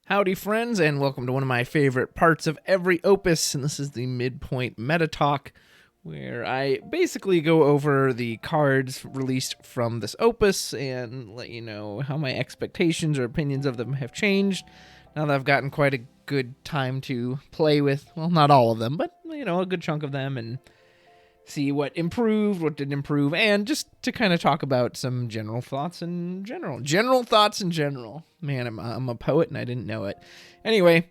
Howdy, friends, and welcome to one of my favorite parts of every opus, and this is the Midpoint Meta Talk, where I basically go over the cards released from this opus and let you know how my expectations or opinions of them have changed now that I've gotten quite a good time to play with, well, not all of them, but, a good chunk of them, and see what improved, what didn't improve, and just to kind of talk about some general thoughts in general. General thoughts in general. Man, I'm a poet and I didn't know it. Anyway,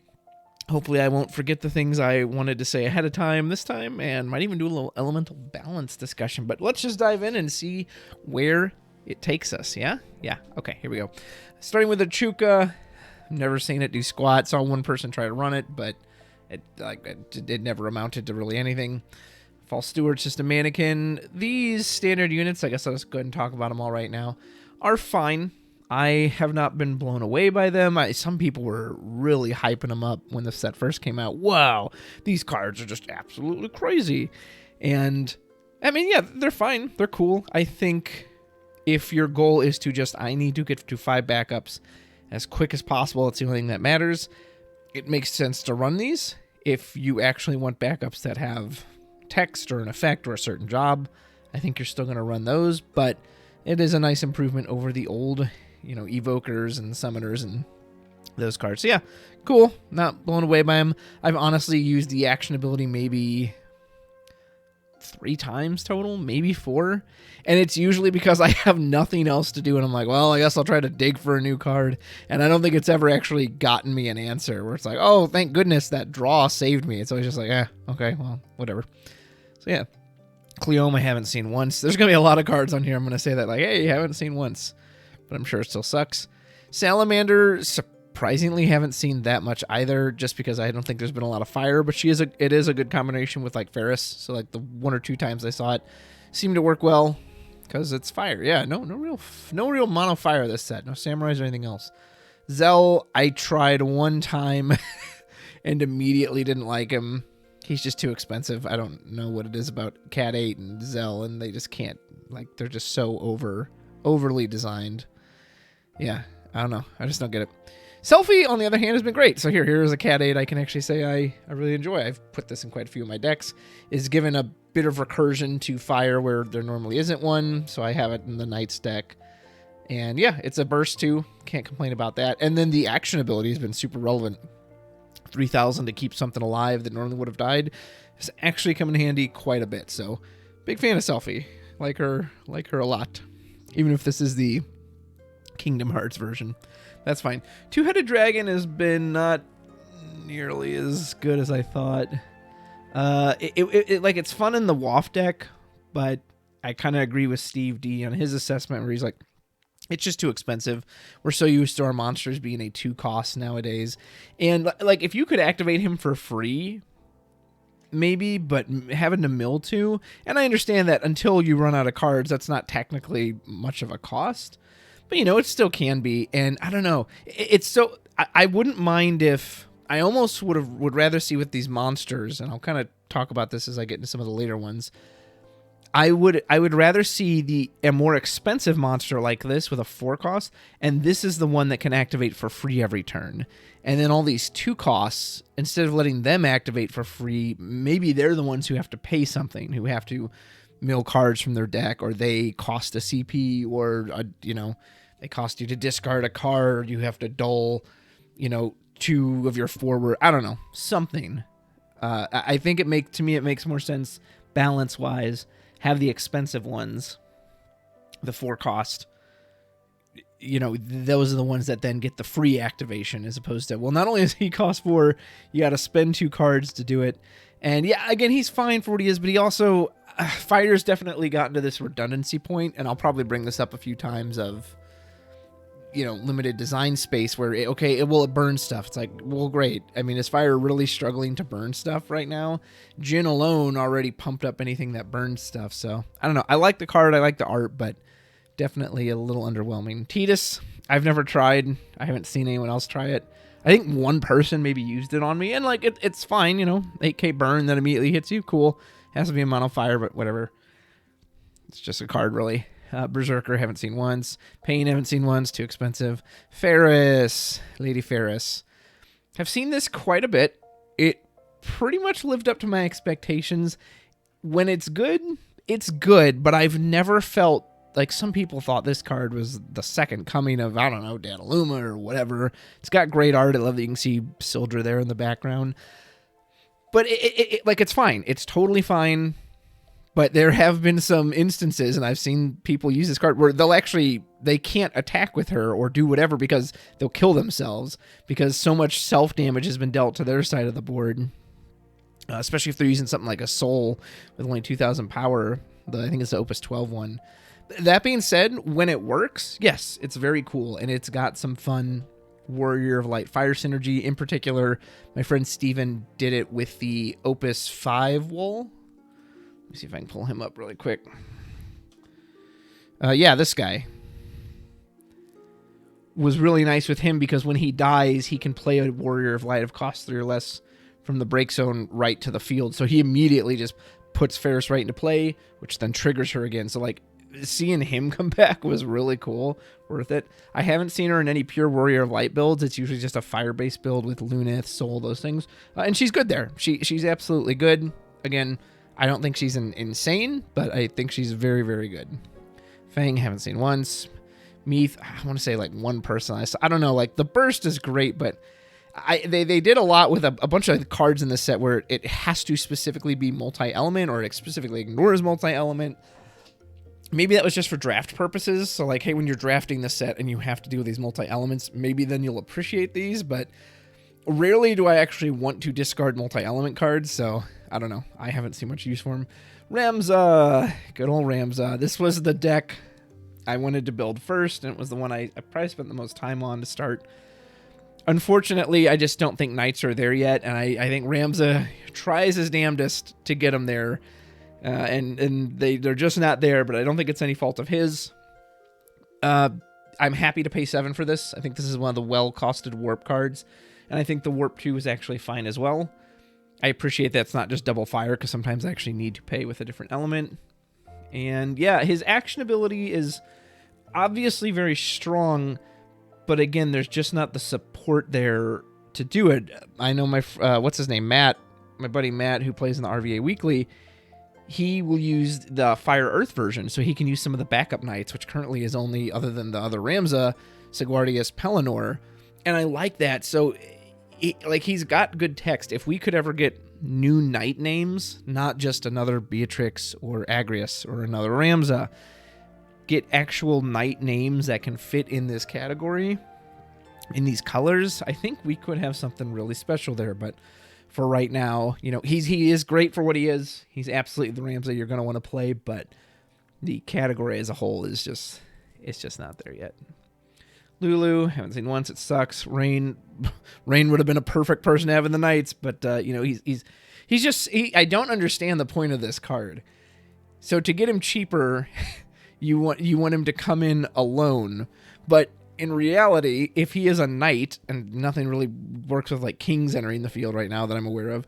hopefully I won't forget the things I wanted to say ahead of time this time, and might even do a little elemental balance discussion. But let's just dive in and see where it takes us, yeah? Yeah, okay, here we go. Starting with the Chuka. Never seen it do squat. Saw one person try to run it, but it never amounted to really anything. False Steward's just a mannequin. These standard units, I guess I'll just go ahead and talk about them all right now, are fine. I have not been blown away by them. Some people were really hyping them up when the set first came out. Wow, these cards are just absolutely crazy. And, yeah, they're fine. They're cool. I think if your goal is to I need to get to 5 backups as quick as possible, it's the only thing that matters, it makes sense to run these. If you actually want backups that have text or an effect or a certain job, I think you're still going to run those, but it is a nice improvement over the old, evokers and summoners and those cards. So yeah, cool. Not blown away by them. I've honestly used the action ability maybe 3 times total, maybe 4, and it's usually because I have nothing else to do, and I'm like, well, I guess I'll try to dig for a new card, and I don't think it's ever actually gotten me an answer where it's like, oh, thank goodness that draw saved me. It's always just like, okay, well, whatever. So yeah, Cleoma haven't seen once. There's going to be a lot of cards on here I'm going to say that, like, hey, you haven't seen once, but I'm sure it still sucks. Salamander, surprisingly haven't seen that much either, just because I don't think there's been a lot of fire, but it is a good combination with, like, Ferris, so, like, the 1 or 2 times I saw it seemed to work well, because it's fire. Yeah, no real mono fire this set, no samurais or anything else. Zell, I tried one time and immediately didn't like him. He's just too expensive. I don't know what it is about Cat 8 and Zell, and they just can't, like, they're just so overly designed. Yeah, I don't know. I just don't get it. Selfie, on the other hand, has been great. So here's a Cat 8 I can actually say I really enjoy. I've put this in quite a few of my decks. Is given a bit of recursion to fire where there normally isn't one, so I have it in the Knights deck. And yeah, it's a burst too. Can't complain about that. And then the action ability has been super relevant. 3,000 to keep something alive that normally would have died has actually come in handy quite a bit. So big fan of Selfie. Like her a lot. Even if this is the Kingdom Hearts version. That's fine. Two-Headed Dragon has been not nearly as good as I thought. It's fun in the WAF deck, but I kind of agree with Steve D on his assessment where he's like, it's just too expensive. We're so used to our monsters being a 2 cost nowadays. And like, if you could activate him for free, maybe, but having to mill 2, and I understand that until you run out of cards, that's not technically much of a cost. But, it still can be, and I don't know. It's so... I wouldn't mind if... I almost would rather see with these monsters, and I'll kind of talk about this as I get into some of the later ones. I would rather see a more expensive monster like this with a 4 cost, and this is the one that can activate for free every turn. And then all these 2 costs, instead of letting them activate for free, maybe they're the ones who have to pay something, who have to mill cards from their deck, or they cost a CP, or they cost you to discard a card, or you have to dull 2 of your forward. I don't know, something. I think it makes more sense balance wise. Have the expensive ones, the 4 cost. Those are the ones that then get the free activation, as opposed to, well, not only does he cost 4, you got to spend 2 cards to do it. And yeah, again, he's fine for what he is, but he also Fire's definitely gotten to this redundancy point, and I'll probably bring this up a few times of, limited design space where, it burns stuff. It's like, well, great. I mean, is Fire really struggling to burn stuff right now? Jin alone already pumped up anything that burns stuff, so I don't know. I like the card, I like the art, but definitely a little underwhelming. Tidus, I've never tried. I haven't seen anyone else try it. I think one person maybe used it on me, and like it's fine, 8k burn that immediately hits you, cool. Has to be a mono fire, but whatever. It's just a card, really. Berserker, haven't seen once. Pain, haven't seen once. Too expensive. Ferris. Lady Ferris. I've seen this quite a bit. It pretty much lived up to my expectations. When it's good, but I've never felt like some people thought this card was the second coming of, I don't know, Danaluma or whatever. It's got great art. I love that you can see Sildra there in the background. But it's fine. It's totally fine. But there have been some instances, and I've seen people use this card where they can't attack with her or do whatever because they'll kill themselves because so much self-damage has been dealt to their side of the board. Especially if they're using something like a Soul with only 2,000 power. I think it's the Opus 12 one. That being said, when it works, yes, it's very cool, and it's got some fun Warrior of Light Fire synergy. In particular, my friend Steven did it with the Opus 5 wool. Let me see if I can pull him up really quick. Yeah, this guy was really nice with him because when he dies, he can play a Warrior of Light of cost 3 or less from the break zone right to the field. So he immediately just puts Ferris right into play, which then triggers her again. So, like, seeing him come back was really cool. Worth it. I haven't seen her in any pure Warrior of Light builds. It's usually just a fire-based build with Lunith, Soul, those things. And she's good there. She's absolutely good. Again, I don't think she's insane, but I think she's very, very good. Fang, haven't seen once. Meath, I want to say like one person. I don't know, like the burst is great, but they did a lot with a bunch of cards in this set where it has to specifically be multi-element or it specifically ignores multi-element. Maybe that was just for draft purposes. So like, hey, when you're drafting the set and you have to deal with these multi-elements, maybe then you'll appreciate these, but rarely do I actually want to discard multi-element cards, so I don't know. I haven't seen much use for them. Ramza, good old Ramza. This was the deck I wanted to build first, and it was the one I probably spent the most time on to start. Unfortunately, I just don't think Knights are there yet, and I think Ramza tries his damnedest to get them there, and they're just not there, but I don't think it's any fault of his. I'm happy to pay 7 for this. I think this is one of the well-costed Warp cards, and I think the Warp 2 is actually fine as well. I appreciate that it's not just double fire, because sometimes I actually need to pay with a different element. And yeah, his action ability is obviously very strong, but again, there's just not the support there to do it. I know my, what's his name, Matt, my buddy Matt, who plays in the RVA Weekly, he will use the Fire Earth version, so he can use some of the backup knights, which currently is only, other than the other Ramza, Sigwardius, Pelennor, and I like that. So, he's got good text. If we could ever get new knight names, not just another Beatrix or Agrius or another Ramza, get actual knight names that can fit in this category, in these colors, I think we could have something really special there. But for right now, you know, he is great for what he is. He's absolutely the Ramza you're going to want to play, but the category as a whole is just, it's just not there yet. Lulu, haven't seen once. It sucks. Rain would have been a perfect person to have in the Knights, but you know, he's just, I don't understand the point of this card. So to get him cheaper, you want him to come in alone, but in reality, if he is a knight, and nothing really works with like kings entering the field right now that I'm aware of,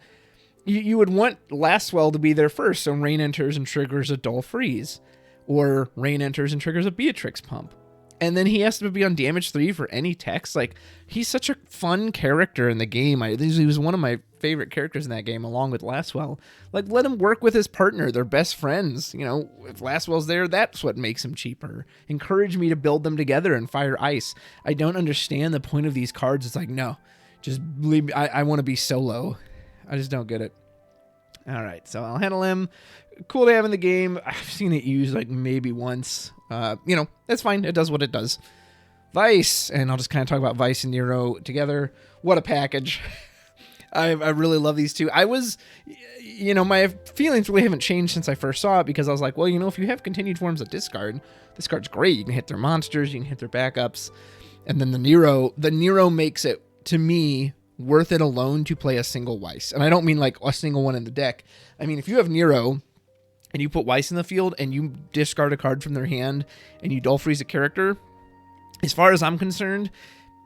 you would want Lastwell to be there first, so Rain enters and triggers a Dull Freeze, or Rain enters and triggers a Beatrix Pump. And then he has to be on damage 3 for any text. Like, he's such a fun character in the game. He was one of my favorite characters in that game, along with Lastwell. Like, let him work with his partner. They're best friends. You know, if Lastwell's there, that's what makes him cheaper. Encourage me to build them together and fire ice. I don't understand the point of these cards. It's like, no, just leave me. I want to be solo. I just don't get it. All right, so I'll handle him. Cool to have in the game. I've seen it used like maybe once. You know, that's fine. It does what it does. Vice, and I'll just kind of talk about Vice and Nero together. What a package. I really love these two. You know, my feelings really haven't changed since I first saw it, because I was like, well, you know, if you have continued forms of discard, this card's great. You can hit their monsters, you can hit their backups. And then the Nero makes it, to me, worth it alone to play a single Weiss. And I don't mean like a single one in the deck. I mean, if you have Nero and you put Weiss in the field and you discard a card from their hand and you Dull Freeze a character, as far as I'm concerned,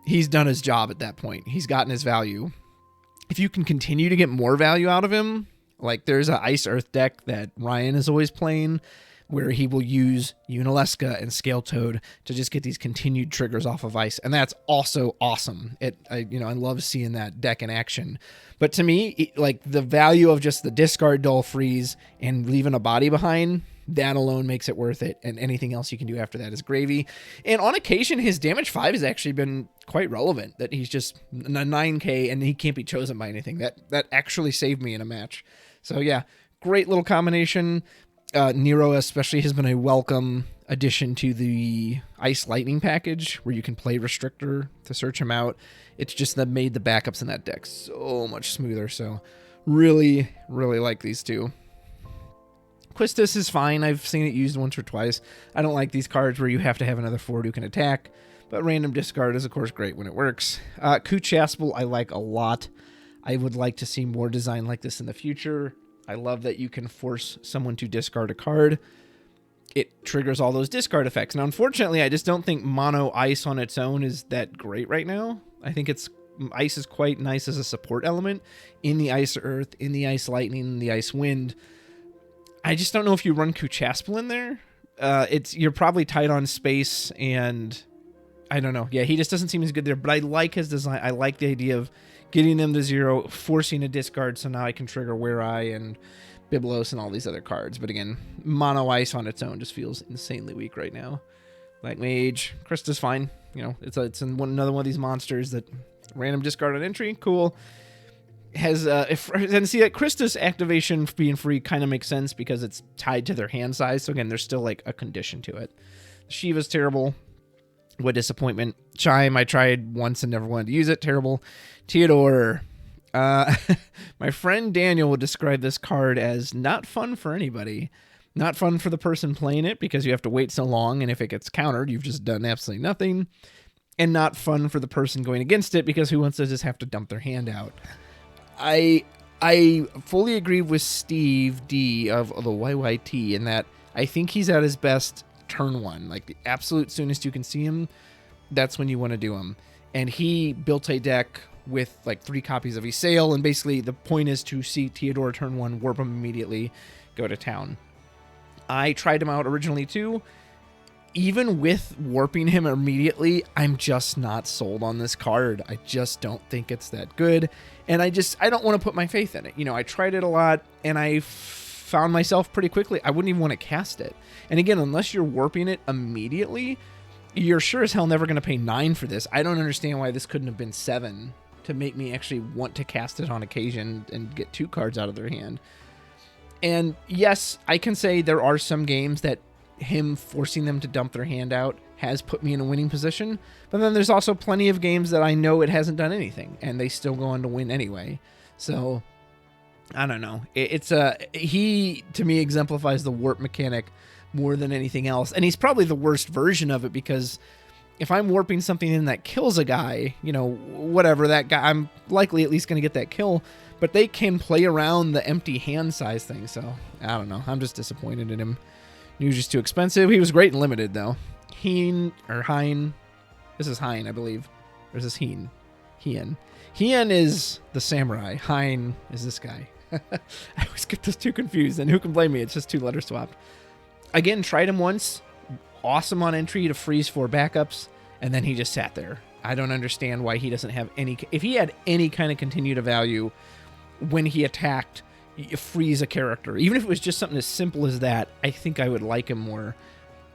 he's done his job at that point. He's gotten his value. If you can continue to get more value out of him, like there's an Ice Earth deck that Ryan is always playing where he will use Unalesca and Scale Toad to just get these continued triggers off of ice, and that's also awesome. I love seeing that deck in action. But to me, like the value of just the discard Dull Freeze and leaving a body behind, that alone makes it worth it, and anything else you can do after that is gravy. And on occasion, his damage 5 has actually been quite relevant, that he's just a 9k and he can't be chosen by anything. That actually saved me in a match. So yeah, great little combination. Nero especially has been a welcome addition to the Ice Lightning package, where you can play Restrictor to search him out. It's just that made the backups in that deck so much smoother. So really, really like these two. Quistis is fine. I've seen it used once or twice. I don't like these cards where you have to have another forward who can attack, but random discard is, of course, great when it works. Kuchaspel I like a lot. I would like to see more design like this in the future. I love that you can force someone to discard a card. It triggers all those discard effects. Now, unfortunately, I just don't think mono ice on its own is that great right now. I think ice is quite nice as a support element in the Ice Earth, in the Ice Lightning, in the Ice Wind. I just don't know if you run Kuchaspel in there. You're probably tight on space, and I don't know. Yeah, he just doesn't seem as good there, but I like his design. I like the idea of getting them to 0, forcing a discard, so now I can trigger Were-Eye and Biblos and all these other cards. But again, mono ice on its own just feels insanely weak right now. Black Mage, Krista's fine. It's another one of these monsters that random discard on entry. Cool. And see that Krista's activation being free kind of makes sense because it's tied to their hand size. So again, there's still like a condition to it. Shiva's terrible. What disappointment. Chime, I tried once and never wanted to use it. Terrible. Theodore. My friend Daniel would describe this card as not fun for anybody. Not fun for the person playing it because you have to wait so long, and if it gets countered, you've just done absolutely nothing. And not fun for the person going against it because who wants to just have to dump their hand out? I fully agree with Steve D of the YYT in that I think he's at his best turn 1. Like the absolute soonest you can see him, that's when you want to do him. And he built a deck with like 3 copies of Isail, and basically the point is to see Theodore turn 1, warp him immediately, go to town. I tried him out originally too. Even with warping him immediately, I'm just not sold on this card. I just don't think it's that good. And I don't want to put my faith in it. I tried it a lot, and I found myself pretty quickly, I wouldn't even want to cast it. And again, unless you're warping it immediately, you're sure as hell never going to pay 9 for this. I don't understand why this couldn't have been 7 to make me actually want to cast it on occasion and get 2 cards out of their hand. And yes, I can say there are some games that him forcing them to dump their hand out has put me in a winning position, but then there's also plenty of games that I know it hasn't done anything and they still go on to win anyway. So I don't know. He to me exemplifies the warp mechanic more than anything else, and he's probably the worst version of it because if I'm warping something in that kills a guy, whatever, that guy, I'm likely at least going to get that kill, but they can play around the empty hand size thing. So I don't know. I'm just disappointed in him. He was just too expensive. He was great and limited, though. Hein. This is Hein, I believe. Or is this Hien? Hien is the samurai. Hein is this guy. I always get those two confused, and who can blame me? It's just 2 letter swapped. Again, tried him once. Awesome on entry to freeze 4 backups, and then he just sat there. I don't understand why he doesn't have any... If he had any kind of continued value when he attacked... freeze a character, even if it was just something as simple as that, I think I would like him more.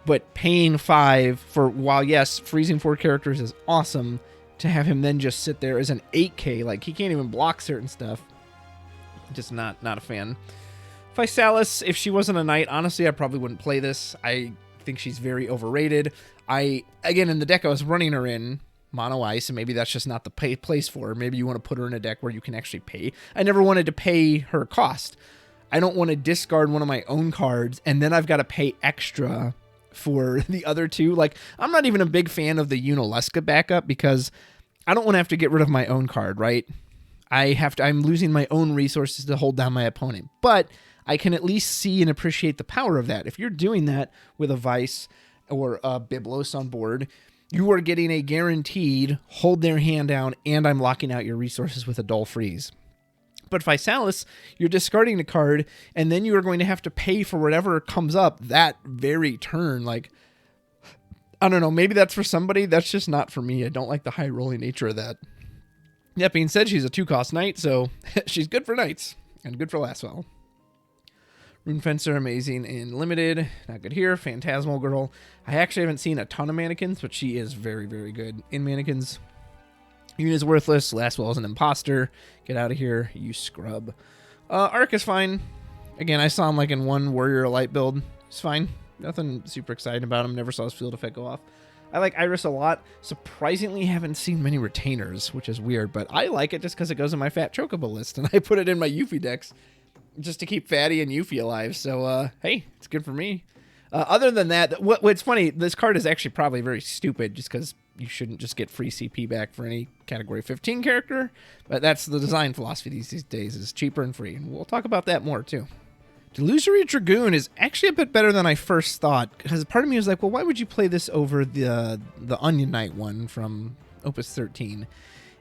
But paying 5 for, while yes, freezing 4 characters is awesome, to have him then just sit there as an 8k, like he can't even block certain stuff. Just not a fan. Physalis, if she wasn't a knight, honestly, I probably wouldn't play this. I think she's very overrated. Again, in the deck I was running her in, mono ice, and maybe that's just not the place for her. Maybe you want to put her in a deck where you can actually pay. I never wanted to pay her cost. I don't want to discard one of my own cards and then I've got to pay extra for the other 2. Like, I'm not even a big fan of the Unalesca backup because I don't want to have to get rid of my own card, right? I'm losing my own resources to hold down my opponent, but I can at least see and appreciate the power of that. If you're doing that with a Vice or a Biblos on board, you are getting a guaranteed hold their hand down, and I'm locking out your resources with a Dull Freeze. But Physalis, you're discarding a card, and then you are going to have to pay for whatever comes up that very turn. Like, I don't know, maybe that's for somebody. That's just not for me. I don't like the high rolling nature of that. That being said, she's a 2-cost knight, so she's good for knights and good for last spell. Rune Fencer, amazing in limited. Not good here. Phantasmal Girl. I actually haven't seen a ton of mannequins, but she is very, very good in mannequins. Unit is worthless. Last spell is an imposter. Get out of here, you scrub. Arc is fine. Again, I saw him like in one Warrior Light build. It's fine. Nothing super exciting about him. Never saw his field effect go off. I like Iris a lot. Surprisingly, haven't seen many retainers, which is weird, but I like it just because it goes in my Fat Chocobo list, and I put it in my Yuffie decks just to keep Fatty and Yuffie alive. So, hey, it's good for me. Other than that, what's funny, this card is actually probably very stupid just because you shouldn't just get free CP back for any Category 15 character, but that's the design philosophy these days, is cheaper and free, and we'll talk about that more, too. Delusory Dragoon is actually a bit better than I first thought, because part of me was like, well, why would you play this over the Onion Knight one from Opus 13?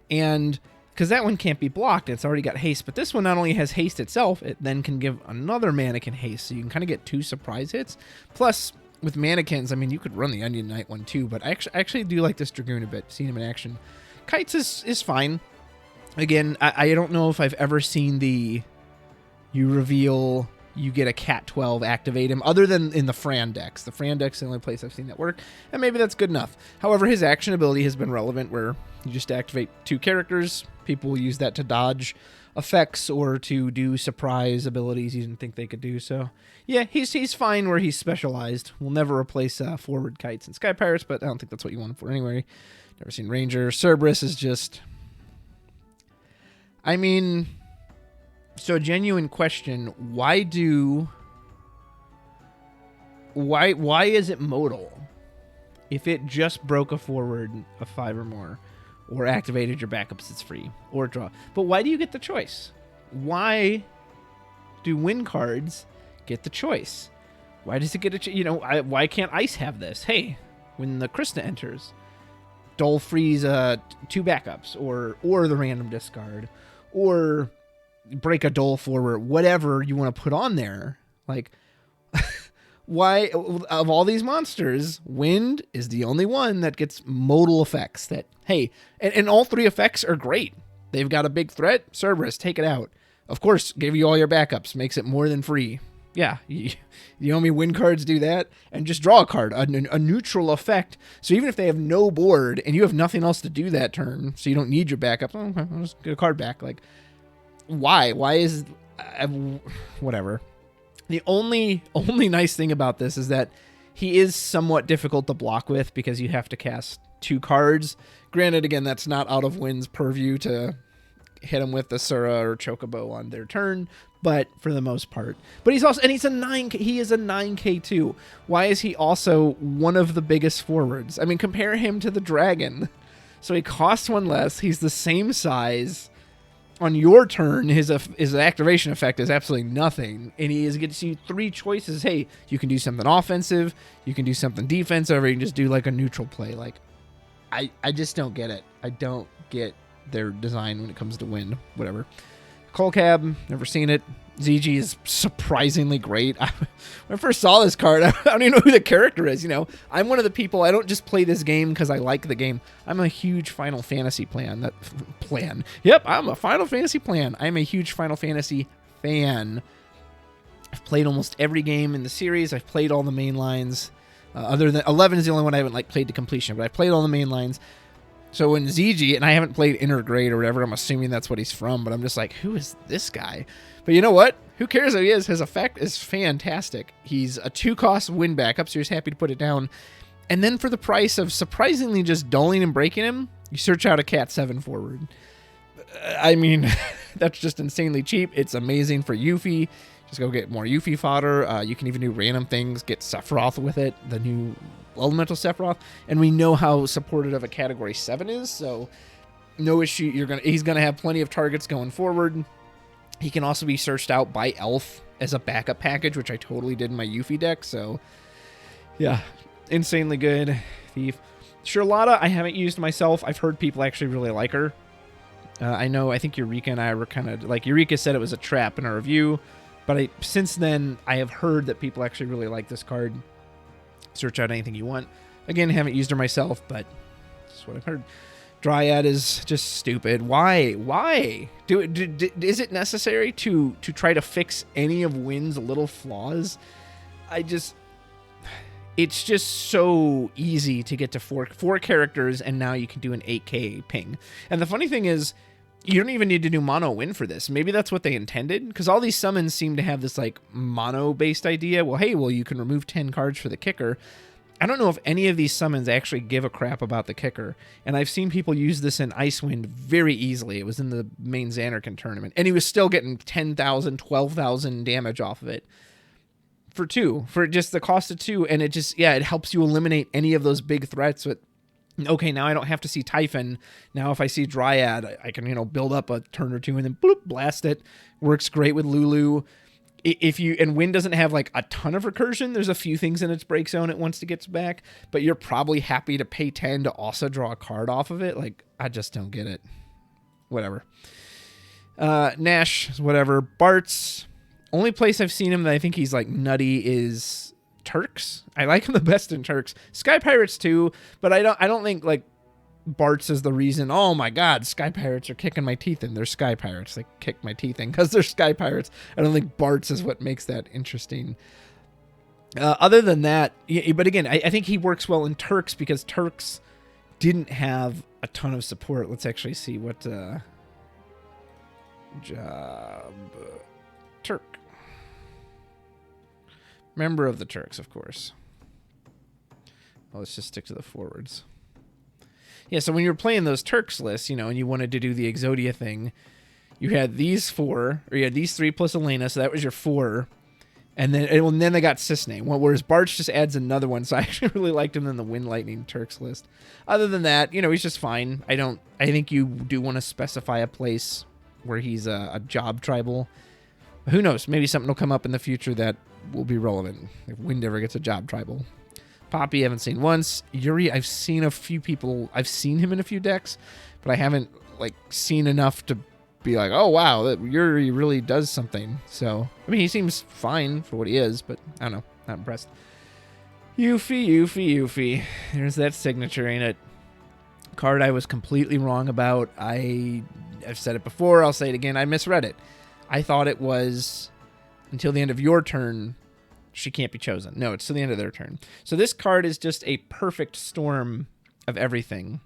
And because that one can't be blocked, it's already got haste, but this one not only has haste itself, it then can give another mannequin haste, so you can kind of get 2 surprise hits. Plus, with mannequins, I mean, you could run the Onion Knight one too, but I actually do like this Dragoon a bit, seeing him in action. Kites is fine. Again, I don't know if I've ever seen the you reveal, you get a Cat 12, activate him, other than in the Fran decks. The Fran deck's the only place I've seen that work, and maybe that's good enough. However, his action ability has been relevant, where you just activate 2 characters. People will use that to dodge effects or to do surprise abilities you didn't think they could do. So, yeah, he's fine where he's specialized. We'll never replace forward kites and Sky Pirates, but I don't think that's what you want him for anyway. Never seen Ranger. Cerberus is just... I mean... So, genuine question, why is it modal? If it just broke a forward of 5 or more, or activated your backups, it's free, or draw. But why do you get the choice? Why do win cards get the choice? Why does it get a why can't Ice have this? Hey, when the Krista enters, Dole frees 2 backups, or the random discard, or break a Dole forward, whatever you want to put on there. Like, why, of all these monsters, Wind is the only one that gets modal effects that, hey, and all 3 effects are great. They've got a big threat. Cerberus, take it out. Of course, give you all your backups. Makes it more than free. Yeah, you know me, Wind cards do that. And just draw a card, a neutral effect. So even if they have no board and you have nothing else to do that turn, so you don't need your backup, okay, I'll just get a card back. Like, why? Why is... whatever. The only nice thing about this is that he is somewhat difficult to block with because you have to cast 2 cards. Granted, again, that's not out of Wind's purview to hit him with the Sura or Chocobo on their turn, but for the most part. But he's also, and he's a 9K, he is a 9K too. Why is he also one of the biggest forwards? I mean, compare him to the Dragon. So he costs 1 less, he's the same size. On your turn, his activation effect is absolutely nothing, and he gets you 3 choices. Hey, you can do something offensive, you can do something defensive, or you can just do like a neutral play. Like, I just don't get it. I don't get their design when it comes to Wind. Whatever. Coal Cab, never seen it. ZG is surprisingly great. When I first saw this card, I don't even know who the character is. You know, I'm one of the people, I don't just play this game because I like the game. I'm a huge Final Fantasy plan. Yep, I'm a Final Fantasy plan. I'm a huge Final Fantasy fan. I've played almost every game in the series. I've played all the main lines. Other than 11 is the only one I haven't played to completion, but I played all the main lines. So in ZG, and I haven't played Intergrade or whatever, I'm assuming that's what he's from, but I'm just like, who is this guy? But you know what? Who cares who he is? His effect is fantastic. He's a 2-cost win backup, so you're just happy to put it down. And then for the price of surprisingly just dulling and breaking him, you search out a Cat 7 forward. I mean, that's just insanely cheap. It's amazing for Yuffie. Just go get more Yuffie fodder. You can even do random things. Get Sephiroth with it, the new Elemental Sephiroth. And we know how supportive of a Category 7 is, so no issue. He's gonna have plenty of targets going forward. He can also be searched out by Elf as a backup package, which I totally did in my Yuffie deck. So, yeah, insanely good. Thief. Charlotta, I haven't used myself. I've heard people actually really like her. I think Eureka and I were kind of like, Eureka said it was a trap in our review, but since then I have heard that people actually really like this card. Search out anything you want. Again, haven't used her myself, but that's what I've heard. Dryad is just stupid. Why? Is it necessary to try to fix any of Wynn's little flaws? It's just so easy to get to four characters, and now you can do an 8K ping. And the funny thing is, you don't even need to do mono Wynn for this. Maybe that's what they intended, because all these summons seem to have this like mono-based idea. Well, you can remove 10 cards for the kicker. I don't know if any of these summons actually give a crap about the kicker, and I've seen people use this in Icewind very easily. It was in the main Xanarkin tournament, and he was still getting 10,000, 12,000 damage off of it for just the cost of 2, and it helps you eliminate any of those big threats with, okay, now I don't have to see Typhon. Now if I see Dryad, I can, build up a turn or two and then bloop, blast it. Works great with Lulu. And Wynn doesn't have like a ton of recursion. There's a few things in its break zone it once it gets back, but you're probably happy to pay 10 to also draw a card off of it. Like, I just don't get it. Whatever. Nash, whatever. Bart's, only place I've seen him that I think he's like nutty is Turks. I like him the best in Turks. Sky Pirates too, but I don't think like Bart's is the reason, oh my god, Sky Pirates are kicking my teeth in. They're Sky Pirates. They kick my teeth in because they're Sky Pirates. I don't think Bart's is what makes that interesting. Other than that, but again, I think he works well in Turks because Turks didn't have a ton of support. Let's actually see what job Turk. Member of the Turks, of course. Well, let's just stick to the forwards. Yeah, so when you were playing those Turks lists, and you wanted to do the Exodia thing, you had these 4, or you had these 3 plus Elena, so that was your 4. And then they got Cisne, whereas Bartz just adds another one, so I actually really liked him in the Wind Lightning Turks list. Other than that, he's just fine. I think you do want to specify a place where he's a job tribal. Who knows? Maybe something will come up in the future that will be relevant if Wind ever gets a job tribal. Poppy, I haven't seen once. Yuri, I've seen a few people. I've seen him in a few decks, but I haven't seen enough to be like, oh wow, that Yuri really does something. So, I mean, he seems fine for what he is, but I don't know, not impressed. Yuffie. There's that signature, ain't it? Card I was completely wrong about. I've said it before. I'll say it again. I misread it. I thought it was until the end of your turn. She can't be chosen. No, it's to the end of their turn. So this card is just a perfect storm of everything.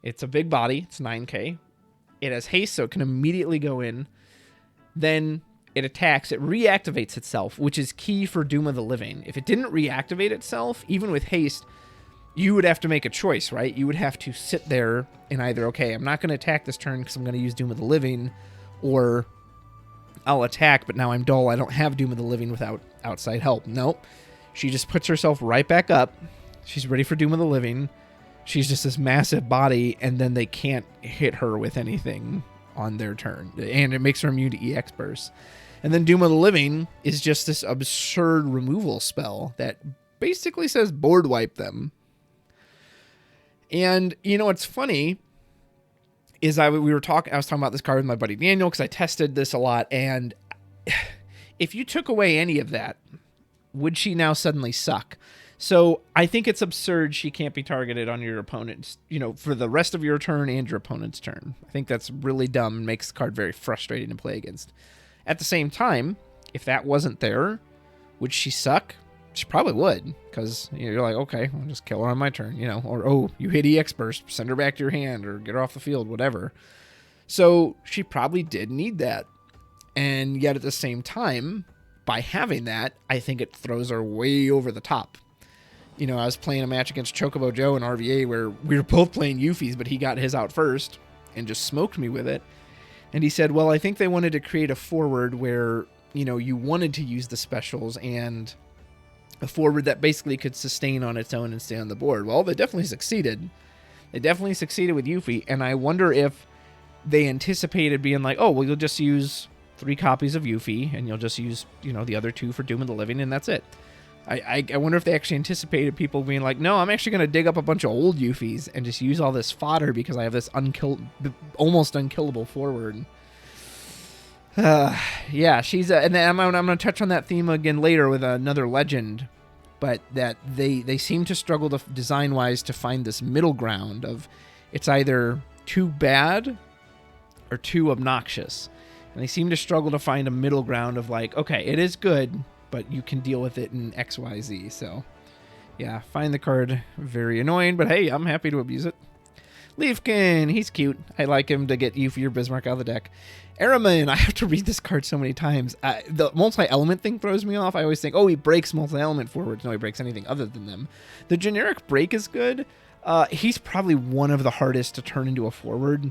It's a big body. It's 9K. It has haste, so it can immediately go in. Then it attacks. It reactivates itself, which is key for Doom of the Living. If it didn't reactivate itself, even with haste, you would have to make a choice, right? You would have to sit there and either, okay, I'm not going to attack this turn because I'm going to use Doom of the Living, or I'll attack, but now I'm dull. I don't have Doom of the Living without outside help. Nope. She just puts herself right back up. She's ready for Doom of the Living. She's just this massive body, and then they can't hit her with anything on their turn. And it makes her immune to EX bursts. And then Doom of the Living is just this absurd removal spell that basically says board wipe them. And, what's funny is I was talking about this card with my buddy Daniel because I tested this a lot, and if you took away any of that, would she now suddenly suck? So I think it's absurd she can't be targeted on your opponent's, for the rest of your turn and your opponent's turn. I think that's really dumb and makes the card very frustrating to play against. At the same time, if that wasn't there, would she suck? She probably would, because you're like, okay, I'll just kill her on my turn, or, oh, you hit EX burst, send her back to your hand, or get her off the field, whatever. So she probably did need that. And yet at the same time, by having that, I think it throws her way over the top. I was playing a match against Chocobo Joe in RVA where we were both playing Euphies, but he got his out first and just smoked me with it. And he said, well, I think they wanted to create a forward where, you wanted to use the specials and a forward that basically could sustain on its own and stay on the board. Well, they definitely succeeded. They definitely succeeded with Yuffie, and I wonder if they anticipated being like, oh, well, you'll just use 3 copies of Yuffie, and you'll just use, the other 2 for Doom of the Living, and that's it. I wonder if they actually anticipated people being like, no, I'm actually going to dig up a bunch of old Yuffie's and just use all this fodder because I have this almost unkillable forward. Yeah, she's and then I'm going to touch on that theme again later with another legend, but that they seem to struggle to design-wise to find this middle ground of it's either too bad or too obnoxious. And they seem to struggle to find a middle ground of like, okay, it is good, but you can deal with it in XYZ. So, yeah, find the card very annoying, but hey, I'm happy to abuse it. Leafkin, he's cute. I like him to get Yuffie or Bismarck out of the deck. Araman, I have to read this card so many times. The multi-element thing throws me off. I always think, oh, he breaks multi-element forwards. No, he breaks anything other than them. The generic break is good. He's probably one of the hardest to turn into a forward.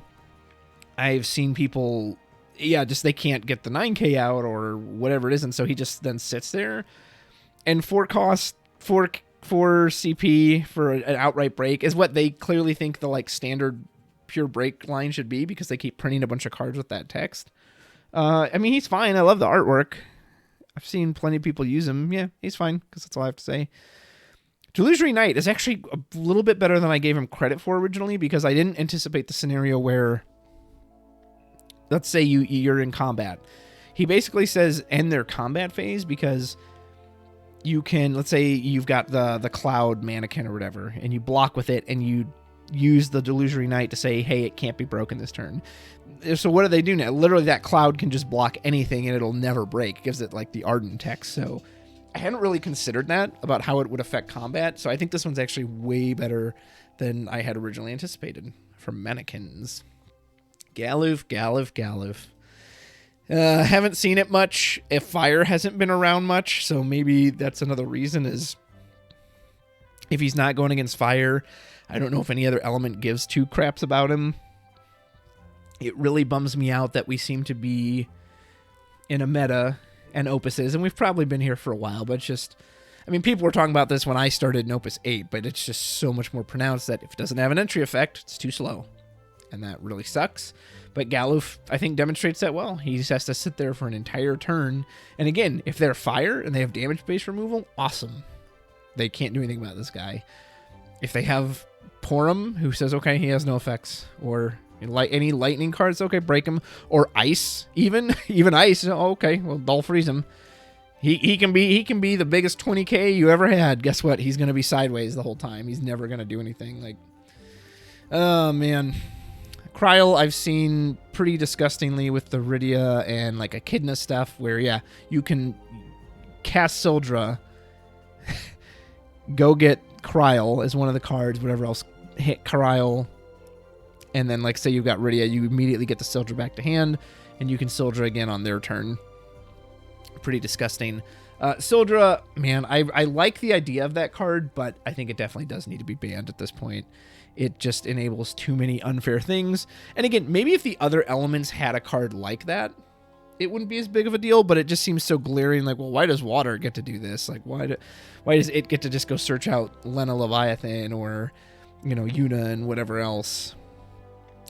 I've seen people... yeah, just they can't get the 9k out or whatever it is, and so he just then sits there. And 4 cost, 4 CP for an outright break is what they clearly think the like standard pure break line should be because they keep printing a bunch of cards with that text. I mean, he's fine. I love the artwork. I've seen plenty of people use him. Yeah, he's fine because that's all I have to say. Delusionary Knight is actually a little bit better than I gave him credit for originally because I didn't anticipate the scenario where... let's say you're in combat. He basically says end their combat phase because you can, let's say you've got the cloud mannequin or whatever, and you block with it, and you use the Delusionary Knight to say, hey, it can't be broken this turn. So what do they do now? Literally that cloud can just block anything, and it'll never break. It gives it like the Ardent text. So I hadn't really considered that about how it would affect combat. So I think this one's actually way better than I had originally anticipated for mannequins. Galuf. Haven't seen it much. If fire hasn't been around much, so maybe that's another reason is if he's not going against fire, I don't know if any other element gives two craps about him. It really bums me out that we seem to be in a meta and Opus is, and we've probably been here for a while, but it's just, I mean, people were talking about this when I started in Opus 8, but it's just so much more pronounced that if it doesn't have an entry effect, it's too slow. And that really sucks. But Galuf, I think, demonstrates that well. He just has to sit there for an entire turn. And again, if they're fire and they have damage-based removal, awesome. They can't do anything about this guy. If they have Porum, who says, okay, he has no effects, or any lightning cards, okay, break him, or ice, even ice, okay, well, I'll freeze him. He can be the biggest 20k you ever had. Guess what? He's going to be sideways the whole time. He's never going to do anything. Like, oh, man. Kryl, I've seen pretty disgustingly with the Rydia and like Echidna stuff where, yeah, you can cast Sildra, go get Kryl as one of the cards, whatever else, hit Kryl, and then, like, say you've got Rydia, you immediately get the Sildra back to hand, and you can Sildra again on their turn. Pretty disgusting. Sildra, man, I like the idea of that card, but I think it definitely does need to be banned at this point. It just enables too many unfair things. And again, maybe if the other elements had a card like that, it wouldn't be as big of a deal, but it just seems so glaring. Like, well, why does water get to do this? Like, why does it get to just go search out Lena Leviathan or, you know, Yuna and whatever else?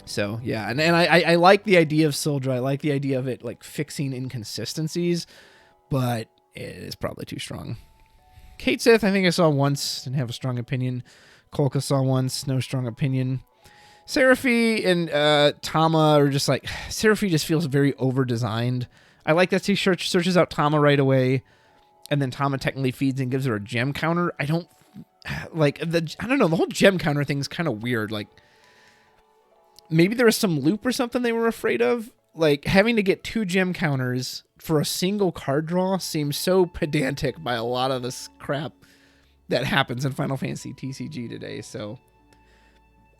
So, yeah, and I like the idea of Sildra. I like the idea of it, like, fixing inconsistencies, but it is probably too strong. Kate Sith, I think I saw once, didn't have a strong opinion. Kolka saw once, no strong opinion. Seraphy and Tama are just like, Seraphy just feels very over-designed. I like that she searches out Tama right away, and then Tama technically feeds and gives her a gem counter. I don't know, the whole gem counter thing is kind of weird. Like, maybe there was some loop or something they were afraid of. Like, having to get 2 gem counters for a single card draw seems so pedantic by a lot of this crap that happens in Final Fantasy TCG today. So,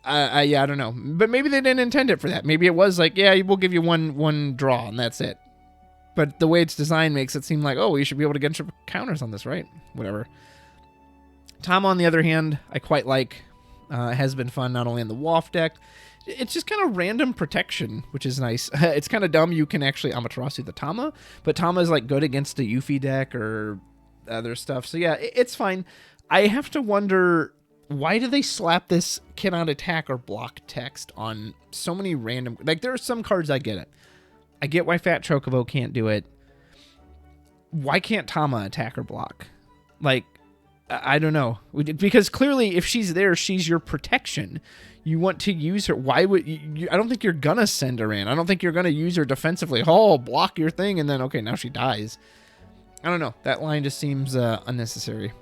I don't know. But maybe they didn't intend it for that. Maybe it was like, yeah, we'll give you one draw and that's it. But the way it's designed makes it seem like, oh, you should be able to get some counters on this, right? Whatever. Tama, on the other hand, I quite like. Has been fun not only in the WAF deck. It's just kind of random protection, which is nice. It's kind of dumb. You can actually Amaterasu the Tama, but Tama is like good against a Yuffie deck or other stuff. So yeah, it's fine. I have to wonder, why do they slap this cannot attack or block text on so many random... Like, there are some cards I get it. I get why Fat Chocobo can't do it. Why can't Tama attack or block? Like, I don't know. Because clearly, if she's there, she's your protection. You want to use her. Why would you? I don't think you're going to send her in. I don't think you're going to use her defensively. Oh, block your thing, and then, okay, now she dies. I don't know. That line just seems unnecessary.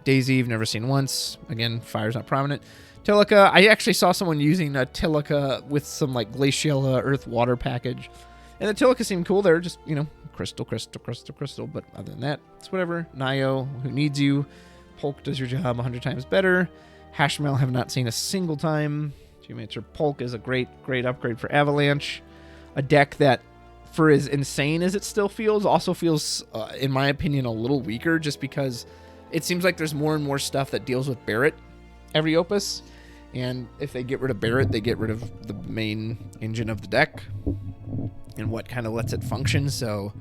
Daisy, you've never seen once. Again, fire's not prominent. Tilica, I actually saw someone using a Tilica with some like glacial earth water package. And the Tilica seemed cool. They're just, crystal. But other than that, it's whatever. Nio, who needs you? Polk does your job 100 times better. Hashmail have not seen a single time. Geomancer Polk is a great upgrade for Avalanche. A deck that, for as insane as it still feels, also feels, in my opinion, a little weaker just because it seems like there's more and more stuff that deals with Barrett every Opus. And if they get rid of Barrett, they get rid of the main engine of the deck and what kind of lets it function. So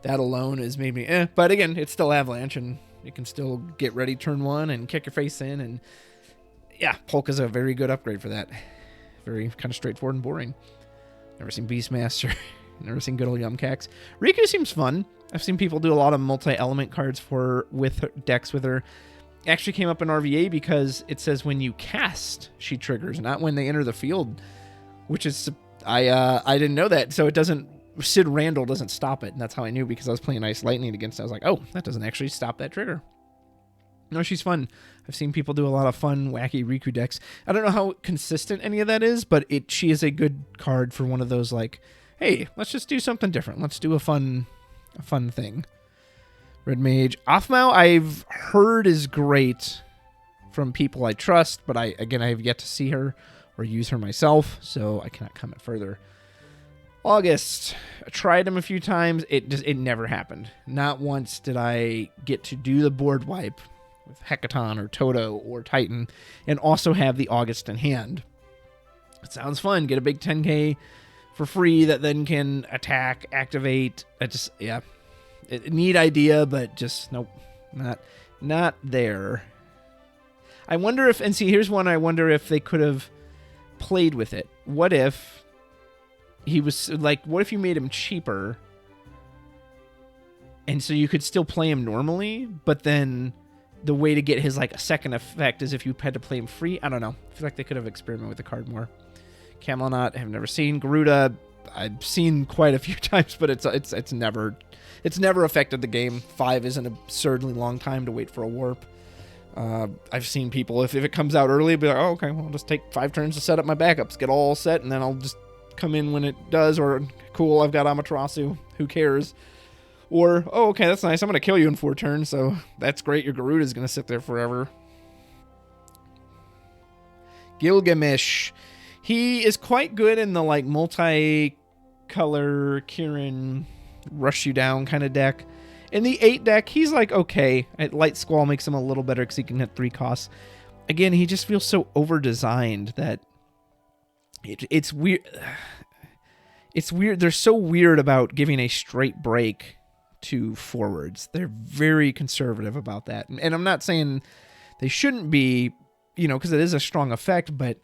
that alone is maybe But again, it's still Avalanche, and you can still get ready turn one and kick your face in. And yeah, Polka's a very good upgrade for that. Very kind of straightforward and boring. Never seen Beastmaster. Never seen good old Yumcax. Riku seems fun. I've seen people do a lot of multi-element cards with her, decks with her. Actually came up in RVA because it says when you cast, she triggers, not when they enter the field, which is, I didn't know that. So it doesn't, Sid Randall doesn't stop it. And that's how I knew, because I was playing Ice Lightning against it. I was like, oh, that doesn't actually stop that trigger. No, she's fun. I've seen people do a lot of fun, wacky Riku decks. I don't know how consistent any of that is, but she is a good card for one of those, like, hey, let's just do something different. Let's do a fun thing. Red Mage. Aphmau, I've heard is great from people I trust, but I have yet to see her or use her myself, so I cannot comment further. August. I tried him a few times. It never happened. Not once did I get to do the board wipe with Hecaton or Toto or Titan and also have the August in hand. It sounds fun. Get a big 10k for free that then can attack, activate. Neat idea, but just nope, not there. I wonder if, and see, here's one. I wonder if they could have played with it. What if he was like, what if you made him cheaper, and so you could still play him normally, but then the way to get his like a second effect is if you had to play him free. I don't know. I feel like they could have experimented with the card more. Camelot, I've never seen. Garuda, I've seen quite a few times, but it's never affected the game. 5 is an absurdly long time to wait for a warp. I've seen people, if it comes out early, be like, oh, okay, well, I'll just take 5 turns to set up my backups, get all set, and then I'll just come in when it does, or cool, I've got Amaterasu, who cares? Or, oh, okay, that's nice, I'm going to kill you in 4 turns, so that's great, your Garuda's going to sit there forever. Gilgamesh. He is quite good in the, like, multi-color Kirin rush you down kind of deck. In the 8 deck, he's like, okay. Light Squall makes him a little better because he can hit 3 costs. Again, he just feels so over-designed that it's weird. It's weird. They're so weird about giving a straight break to forwards. They're very conservative about that. And I'm not saying they shouldn't be, because it is a strong effect, but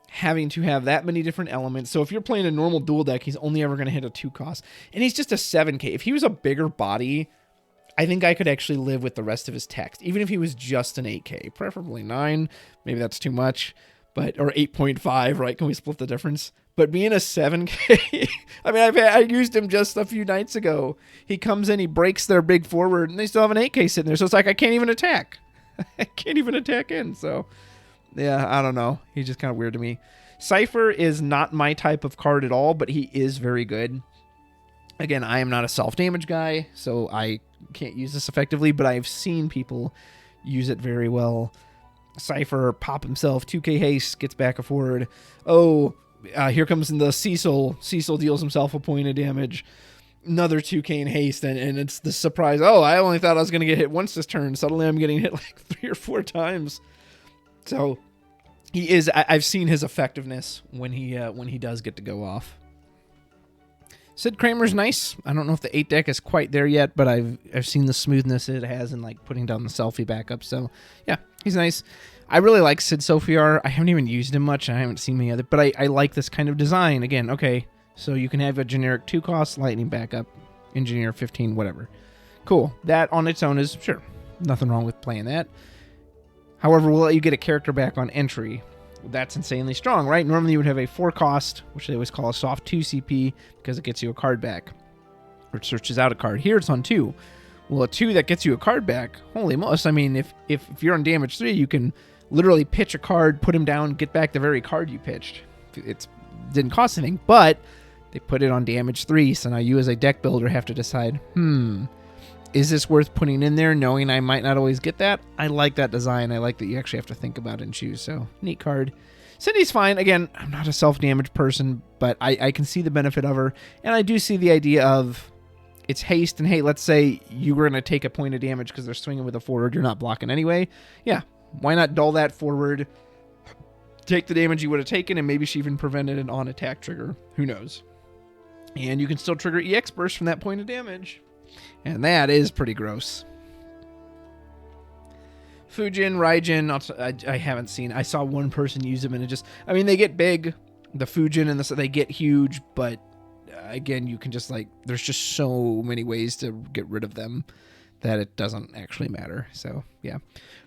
having to have that many different elements. So if you're playing a normal dual deck, he's only ever going to hit a 2 cost. And he's just a 7k. If he was a bigger body, I think I could actually live with the rest of his text. Even if he was just an 8k. Preferably 9. Maybe that's too much. Or 8.5, right? Can we split the difference? But being a 7k, I mean, I used him just a few nights ago. He comes in, he breaks their big forward, and they still have an 8k sitting there. So it's like, I can't even attack. I can't even attack in, so... yeah, I don't know. He's just kind of weird to me. Cypher is not my type of card at all, but he is very good. Again, I am not a self-damage guy, so I can't use this effectively, but I've seen people use it very well. Cypher, pop himself, 2k haste, gets back a forward. Oh, here comes the Cecil. Cecil deals himself a point of damage. Another 2k in haste, and it's the surprise. Oh, I only thought I was going to get hit once this turn. Suddenly I'm getting hit like 3 or 4 times. So he is. I've seen his effectiveness when he does get to go off. Sid Kramer's nice. I don't know if the 8 deck is quite there yet, but I've seen the smoothness it has in like putting down the selfie backup. So yeah, he's nice. I really like Sid Sophiar. I haven't even used him much, and I haven't seen many other. But I like this kind of design. Again, okay, so you can have a generic 2 cost lightning backup, engineer 15, whatever. Cool. That on its own is, sure, nothing wrong with playing that. However, we'll let you get a character back on entry. That's insanely strong, right? Normally you would have a 4 cost, which they always call a soft 2 CP, because it gets you a card back, or it searches out a card. Here it's on 2. Well, a 2 that gets you a card back, holy most. I mean, if you're on damage 3, you can literally pitch a card, put him down, get back the very card you pitched. It didn't cost anything, but they put it on damage 3, so now you as a deck builder have to decide, is this worth putting in there knowing I might not always get that? I like that design. I like that you actually have to think about it and choose. So, neat card. Cindy's fine. Again, I'm not a self-damage person, but I can see the benefit of her. And I do see the idea of it's haste. And hey, let's say you were going to take a point of damage because they're swinging with a forward. You're not blocking anyway. Yeah, why not dull that forward, take the damage you would have taken, and maybe she even prevented an on-attack trigger. Who knows? And you can still trigger EX burst from that point of damage. And that is pretty gross. Fujin, Raijin, I haven't seen. I saw one person use them, and it just, I mean, they get big. The Fujin and they get huge, but again, you can just there's just so many ways to get rid of them that it doesn't actually matter. So, yeah.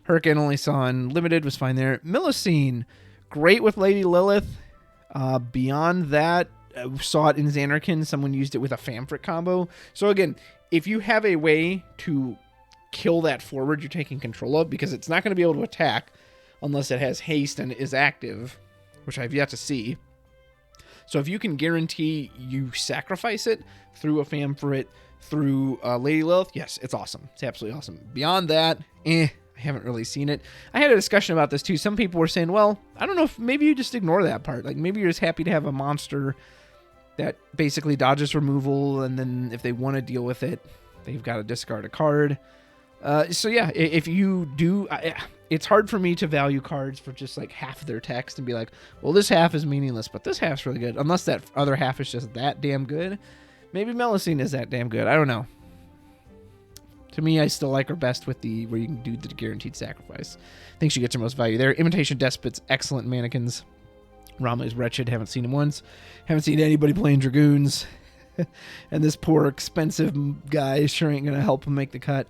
Hurricane only saw Unlimited, was fine there. Millicene, great with Lady Lilith. Beyond that, saw it in Xanarkin. Someone used it with a Famfrit combo. So again, if you have a way to kill that forward you're taking control of, because it's not going to be able to attack unless it has haste and is active, which I've yet to see. So if you can guarantee you sacrifice it through a Famfrit, through Lady Lilith, yes, it's awesome. It's absolutely awesome. Beyond that, I haven't really seen it. I had a discussion about this too. Some people were saying, well, I don't know if maybe you just ignore that part. Like maybe you're just happy to have a monster that basically dodges removal, and then if they want to deal with it, they've got to discard a card. So yeah, if you do, it's hard for me to value cards for just half of their text and be like, well, this half is meaningless, but this half's really good. Unless that other half is just that damn good. Maybe Melusine is that damn good. I don't know. To me, I still like her best with where you can do the guaranteed sacrifice. I think she gets her most value there. Imitation Despots, excellent mannequins. Rama is wretched. Haven't seen him once. Haven't seen anybody playing Dragoons. And this poor expensive guy sure ain't going to help him make the cut.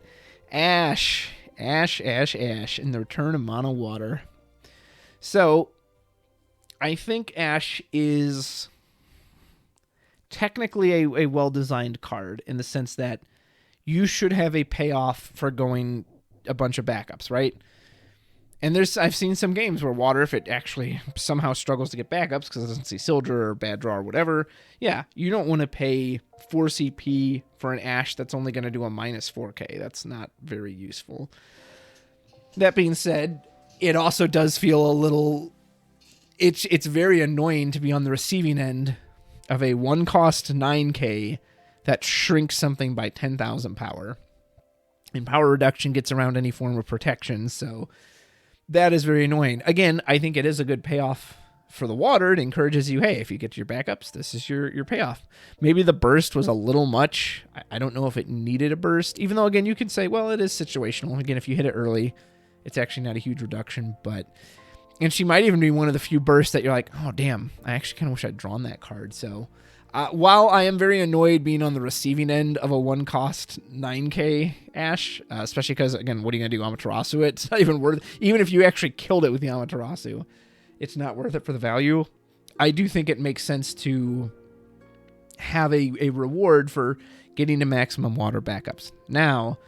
Ash. And the return of Mono Water. So, I think Ash is technically a well-designed card in the sense that you should have a payoff for going a bunch of backups, right? And I've seen some games where Water, if it actually somehow struggles to get backups because it doesn't see Sildra or bad draw or whatever, yeah, you don't want to pay 4 CP for an Ash that's only going to do a minus 4k. That's not very useful. That being said, it also does feel a little... It's very annoying to be on the receiving end of a 1-cost 9k that shrinks something by 10,000 power. And power reduction gets around any form of protection, so that is very annoying. Again, I think it is a good payoff for the Water. It encourages you, hey, if you get to your backups, this is your payoff. Maybe the burst was a little much. I don't know if it needed a burst, even though, again, you could say, well, it is situational. Again, if you hit it early, it's actually not a huge reduction, but... And she might even be one of the few bursts that you're like, oh, damn, I actually kind of wish I'd drawn that card. So while I am very annoyed being on the receiving end of a 1-cost 9k Ash, especially because, again, what are you going to do, Amaterasu it? It's not even worth it. Even if you actually killed it with the Amaterasu, it's not worth it for the value. I do think it makes sense to have a reward for getting to maximum Water backups. Now,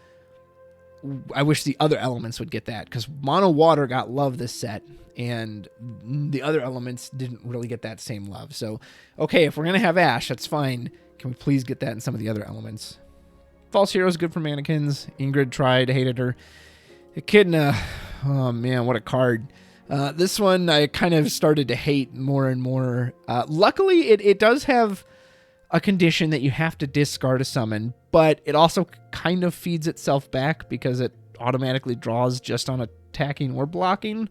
I wish the other elements would get that, because Mono Water got love this set, and the other elements didn't really get that same love. So, okay, if we're going to have Ash, that's fine. Can we please get that in some of the other elements? False Hero is good for mannequins. Ingrid tried, hated her. Echidna, oh man, what a card. This one I kind of started to hate more and more. Luckily, it does have a condition that you have to discard a summon, but it also kind of feeds itself back because it automatically draws just on attacking or blocking,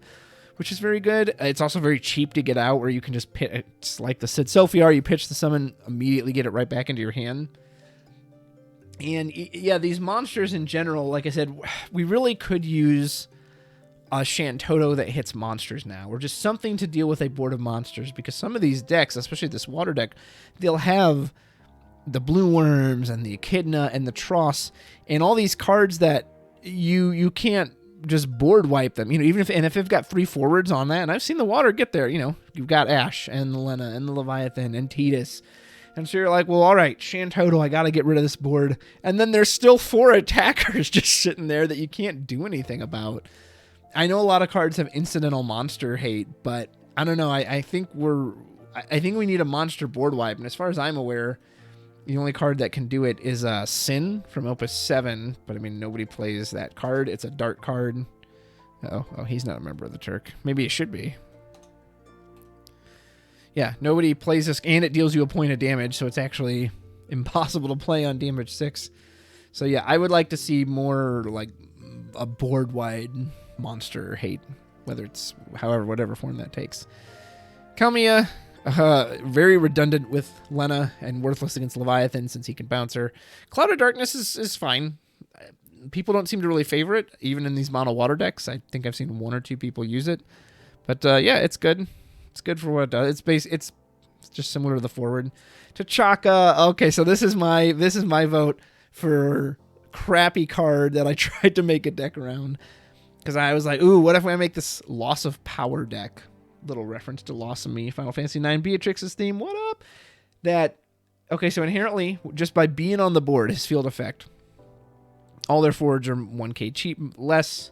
which is very good. It's also very cheap to get out, where you can just pitch, it's like the Sid Sophiar, you pitch the summon, immediately get it right back into your hand. And yeah, these monsters in general, like I said, we really could use a Shantoto that hits monsters now, or just something to deal with a board of monsters, because some of these decks, especially this Water deck, they'll have the Blue Worms and the Echidna and the Tross and all these cards that you can't just board wipe them, even if they've got 3 forwards on that, and I've seen the water get there, you've got Ash and the Lena and the Leviathan and Tidus. And so you're like, well, all right, Shantoto, I got to get rid of this board. And then there's still 4 attackers just sitting there that you can't do anything about. I know a lot of cards have incidental monster hate, but I don't know. I think we need a monster board wipe. And as far as I'm aware, the only card that can do it is Sin from Opus 7. But I mean, nobody plays that card. It's a dark card. Oh, he's not a member of the Turk. Maybe it should be. Yeah, nobody plays this, and it deals you a point of damage, so it's actually impossible to play on damage 6. So yeah, I would like to see more like a board-wide monster hate, whatever form that takes. Kalmia, very redundant with Lena and worthless against Leviathan since he can bounce her. Cloud of Darkness is fine. People don't seem to really favor it, even in these mono water decks. I think I've seen 1 or 2 people use it. But yeah, it's good. It's good for what it does. It's just similar to the forward. T'Chaka. Okay, so this is my vote for crappy card that I tried to make a deck around, because I was like, ooh, what if I make this Loss of Power deck? Little reference to Loss of Me, Final Fantasy IX Beatrix's theme. What up? Okay, so inherently, just by being on the board, his field effect, all their forwards are 1k cheap less.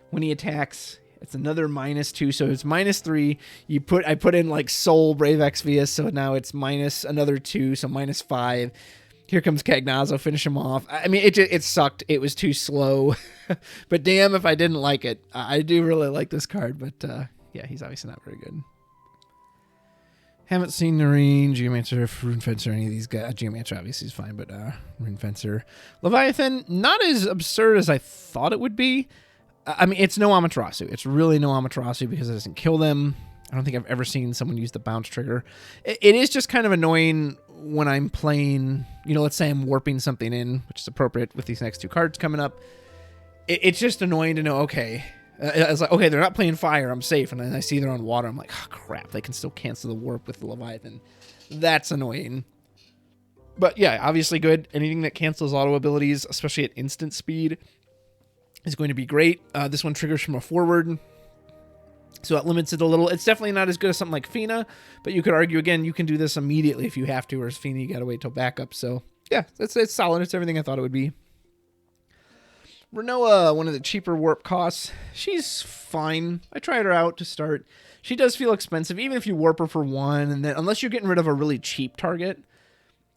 When he attacks, it's another -2, so it's -3. I put in like Soul Brave Exvius, so now it's minus another 2, so -5. Here comes Cagnazzo, finish him off. I mean, it sucked. It was too slow. But damn if I didn't like it. I do really like this card, but yeah, he's obviously not very good. Haven't seen Noreen, Geomancer, Rune Fencer, any of these guys. Geomancer obviously is fine, but Rune Fencer. Leviathan, not as absurd as I thought it would be. I mean, it's no Amaterasu. It's really no Amaterasu because it doesn't kill them. I don't think I've ever seen someone use the bounce trigger. It is just kind of annoying when I'm playing, let's say I'm warping something in, which is appropriate with these next 2 cards coming up. It's just annoying to know, okay, it's like, okay, they're not playing fire, I'm safe. And then I see they're on water, I'm like, oh, crap, they can still cancel the warp with the Leviathan. That's annoying. But yeah, obviously good. Anything that cancels auto abilities, especially at instant speed, is going to be great. This one triggers from a forward, so that limits it a little. It's definitely not as good as something like Fina, but you could argue, again, you can do this immediately if you have to, whereas Fina, you got to wait till backup. So yeah, it's solid. It's everything I thought it would be. Renoa, one of the cheaper warp costs. She's fine. I tried her out to start. She does feel expensive, even if you warp her for 1, and then unless you're getting rid of a really cheap target,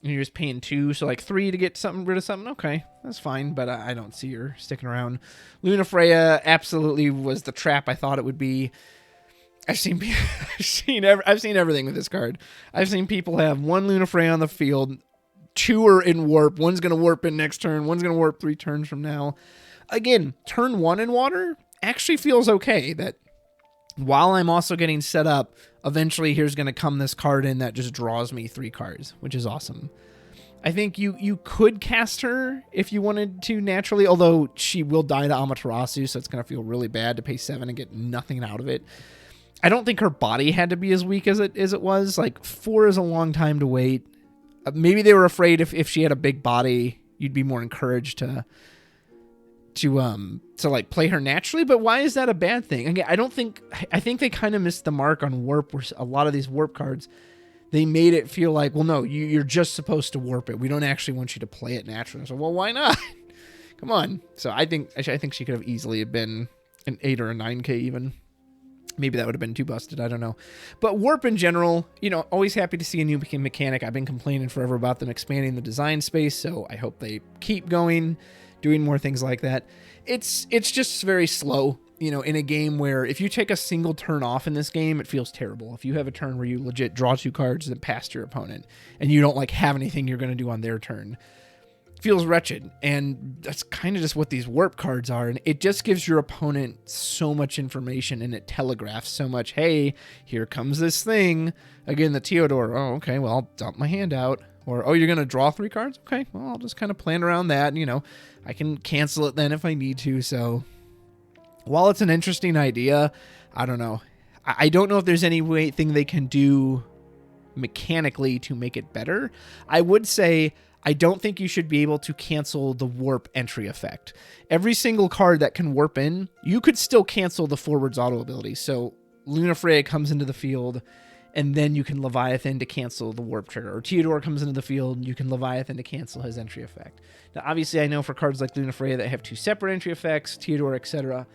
and you're just paying 2, so like 3 to get rid of something, okay, that's fine, but I don't see her sticking around. Luna Freya absolutely was the trap I thought it would be. I've seen everything with this card. I've seen people have 1 Luna Freya on the field, 2 are in warp, 1's going to warp in next turn, 1's going to warp 3 turns from now. Again, turn 1 in water actually feels okay, that while I'm also getting set up, eventually here's going to come this card in that just draws me 3 cards, which is awesome. I think you could cast her if you wanted to naturally, although she will die to Amaterasu, so it's going to feel really bad to pay 7 and get nothing out of it. I don't think her body had to be as weak as it was. Like, 4 is a long time to wait. Maybe they were afraid if she had a big body, you'd be more encouraged to like play her naturally, but why is that a bad thing? Again, I think they kind of missed the mark on warp, where a lot of these warp cards, they made it feel like, well, no, you're just supposed to warp it. We don't actually want you to play it naturally. So, well, why not? Come on. So I think she could have easily been an 8 or a 9k even. Maybe that would have been too busted. I don't know. But warp in general, always happy to see a new mechanic. I've been complaining forever about them expanding the design space, so I hope they keep going, doing more things like that. It's just very slow, in a game where if you take a single turn off in this game, it feels terrible. If you have a turn where you legit draw 2 cards and pass your opponent, and you don't have anything you're going to do on their turn, it feels wretched. And that's kind of just what these warp cards are. And it just gives your opponent so much information, and it telegraphs so much. Hey, here comes this thing. Again, the Theodore. Oh, okay, well, I'll dump my hand out. Or, oh, you're going to draw 3 cards? Okay, well, I'll just kind of plan around that. I can cancel it then if I need to. So while it's an interesting idea, I don't know. I don't know if there's any thing they can do mechanically to make it better. I would say I don't think you should be able to cancel the warp entry effect. Every single card that can warp in, you could still cancel the forwards auto ability. So Lunafreya comes into the field, and then you can Leviathan to cancel the warp trigger. Or Theodore comes into the field, and you can Leviathan to cancel his entry effect. Now, obviously, I know for cards like Lunafreya that have 2 separate entry effects, Theodore, etc.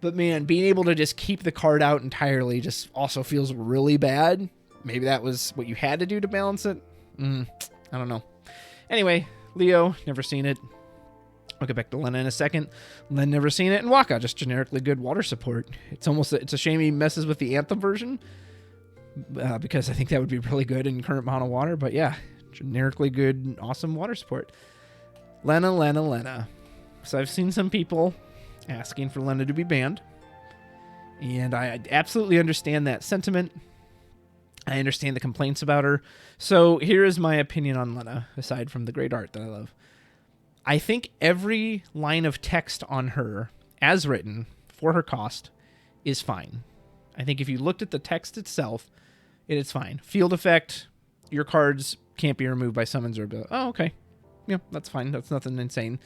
But man, being able to just keep the card out entirely just also feels really bad. Maybe that was what you had to do to balance it. I don't know. Anyway, Leo, never seen it. I'll get back to Lena in a second. Len, never seen it. And Waka, just generically good water support. It's a shame he messes with the Anthem version, because I think that would be really good in current mono water. But yeah, generically good, awesome water support. Lena. So I've seen some people asking for Lena to be banned, and I absolutely understand that sentiment. I understand the complaints about her. So here is my opinion on Lena, aside from the great art that I love. I think every line of text on her, as written, for her cost, is fine. I think if you looked at the text itself, it's fine. Field effect, your cards can't be removed by summons or ability. Oh, okay. Yeah, that's fine. That's nothing insane.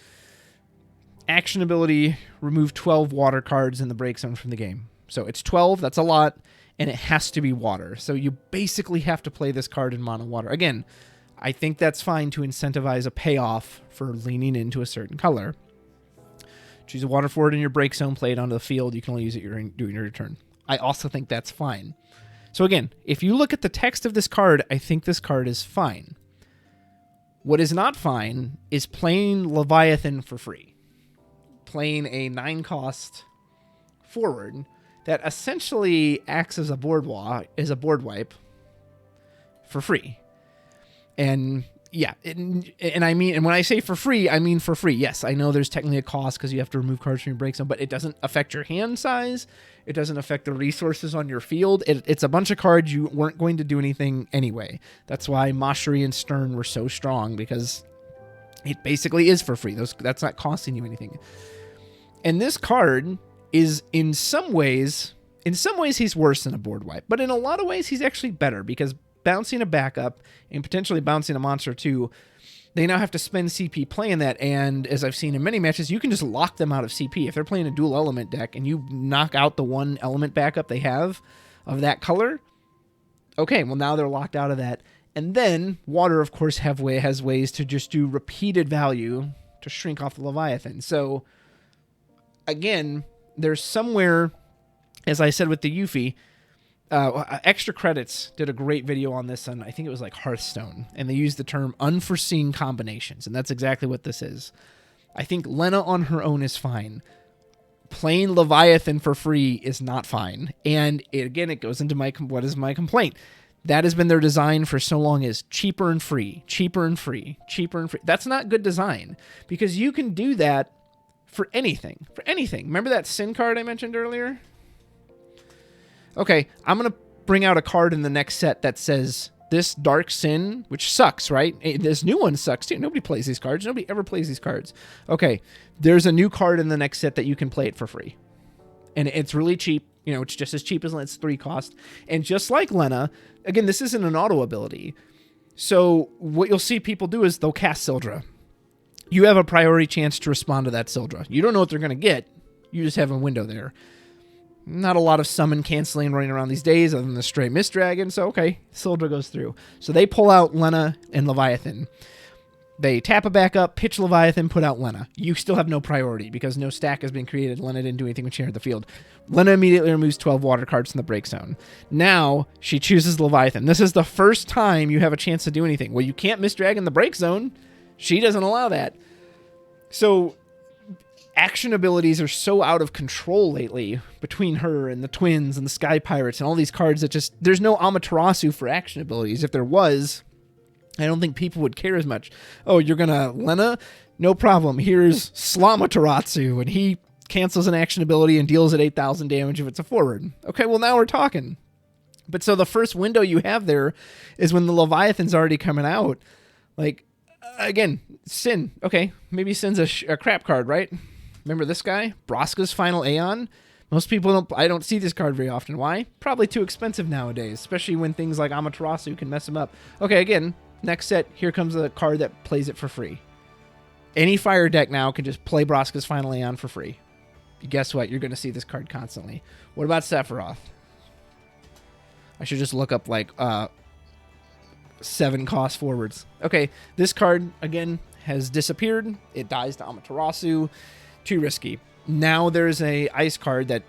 Action ability, remove 12 water cards in the break zone from the game. So it's 12, that's a lot, and it has to be water. So you basically have to play this card in mono water. Again, I think that's fine to incentivize a payoff for leaning into a certain color. Choose a water forward in your break zone, play it onto the field. You can only use it during your turn. I also think that's fine. So again, if you look at the text of this card, I think this card is fine. What is not fine is playing Leviathan for free. Playing a 9-cost forward that essentially acts as a board wipe for free. And yeah, and when I say for free, I mean for free. Yes, I know there's technically a cost because you have to remove cards from your break zone, but it doesn't affect your hand size. It doesn't affect the resources on your field. It's a bunch of cards you weren't going to do anything anyway. That's why Mashri and Stern were so strong, because it basically is for free. That's not costing you anything. And this card is in some ways he's worse than a board wipe, but in a lot of ways he's actually better, because bouncing a backup and potentially bouncing a monster too, they now have to spend CP playing that, and as I've seen in many matches, you can just lock them out of CP. If they're playing a dual element deck and you knock out the one element backup they have of that color, okay, well now they're locked out of that. And then water, of course, has ways to just do repeated value to shrink off the Leviathan. So again, there's somewhere, as I said with the Yuffie, Extra Credits did a great video on this on, I think it was like Hearthstone, and they used the term unforeseen combinations, and that's exactly what this is. I think Lena on her own is fine. Playing Leviathan for free is not fine. And it goes into what is my complaint. That has been their design for so long, is cheaper and free, cheaper and free, cheaper and free. That's not good design, because you can do that for anything. Remember that Sin card I mentioned earlier? Okay, I'm going to bring out a card in the next set that says this Dark Sin, which sucks, right? This new one sucks too. Nobody plays these cards. Nobody ever plays these cards. Okay, there's a new card in the next set that you can play it for free. And it's really cheap. It's just as cheap as Lena's 3 cost. And just like Lena, again, this isn't an auto ability. So what you'll see people do is they'll cast Sildra. You have a priority chance to respond to that Sildra. You don't know what they're going to get. You just have a window there. Not a lot of summon canceling running around these days other than the stray Mist Dragon. So, okay, Sildra goes through. So they pull out Lena and Leviathan. They tap a backup, pitch Leviathan, put out Lena. You still have no priority because no stack has been created. Lena didn't do anything when she entered the field. Lena immediately removes 12 water cards from the break zone. Now she chooses Leviathan. This is the first time you have a chance to do anything. Well, you can't Mist Dragon the break zone. She doesn't allow that. So action abilities are so out of control lately between her and the Twins and the Sky Pirates and all these cards that just, there's no Amaterasu for action abilities. If there was, I don't think people would care as much. Oh, you're going to Lena? No problem. Here's Slamaterasu, and he cancels an action ability and deals at 8,000 damage if it's a forward. Okay, well, now we're talking. But so the first window you have there is when the Leviathan's already coming out. Like, again, Sin. Okay, maybe Sin's a crap card, right? Remember this guy? Braska's Final Aeon? Most people I don't see this card very often. Why? Probably too expensive nowadays, especially when things like Amaterasu can mess them up. Okay, again, next set, here comes a card that plays it for free. Any fire deck now can just play Braska's Final Aeon for free. Guess what? You're going to see this card constantly. What about Sephiroth? I should just look up like 7 cost forwards. Okay, this card, again, has disappeared. It dies to Amaterasu. Too risky. Now there's a ice card that,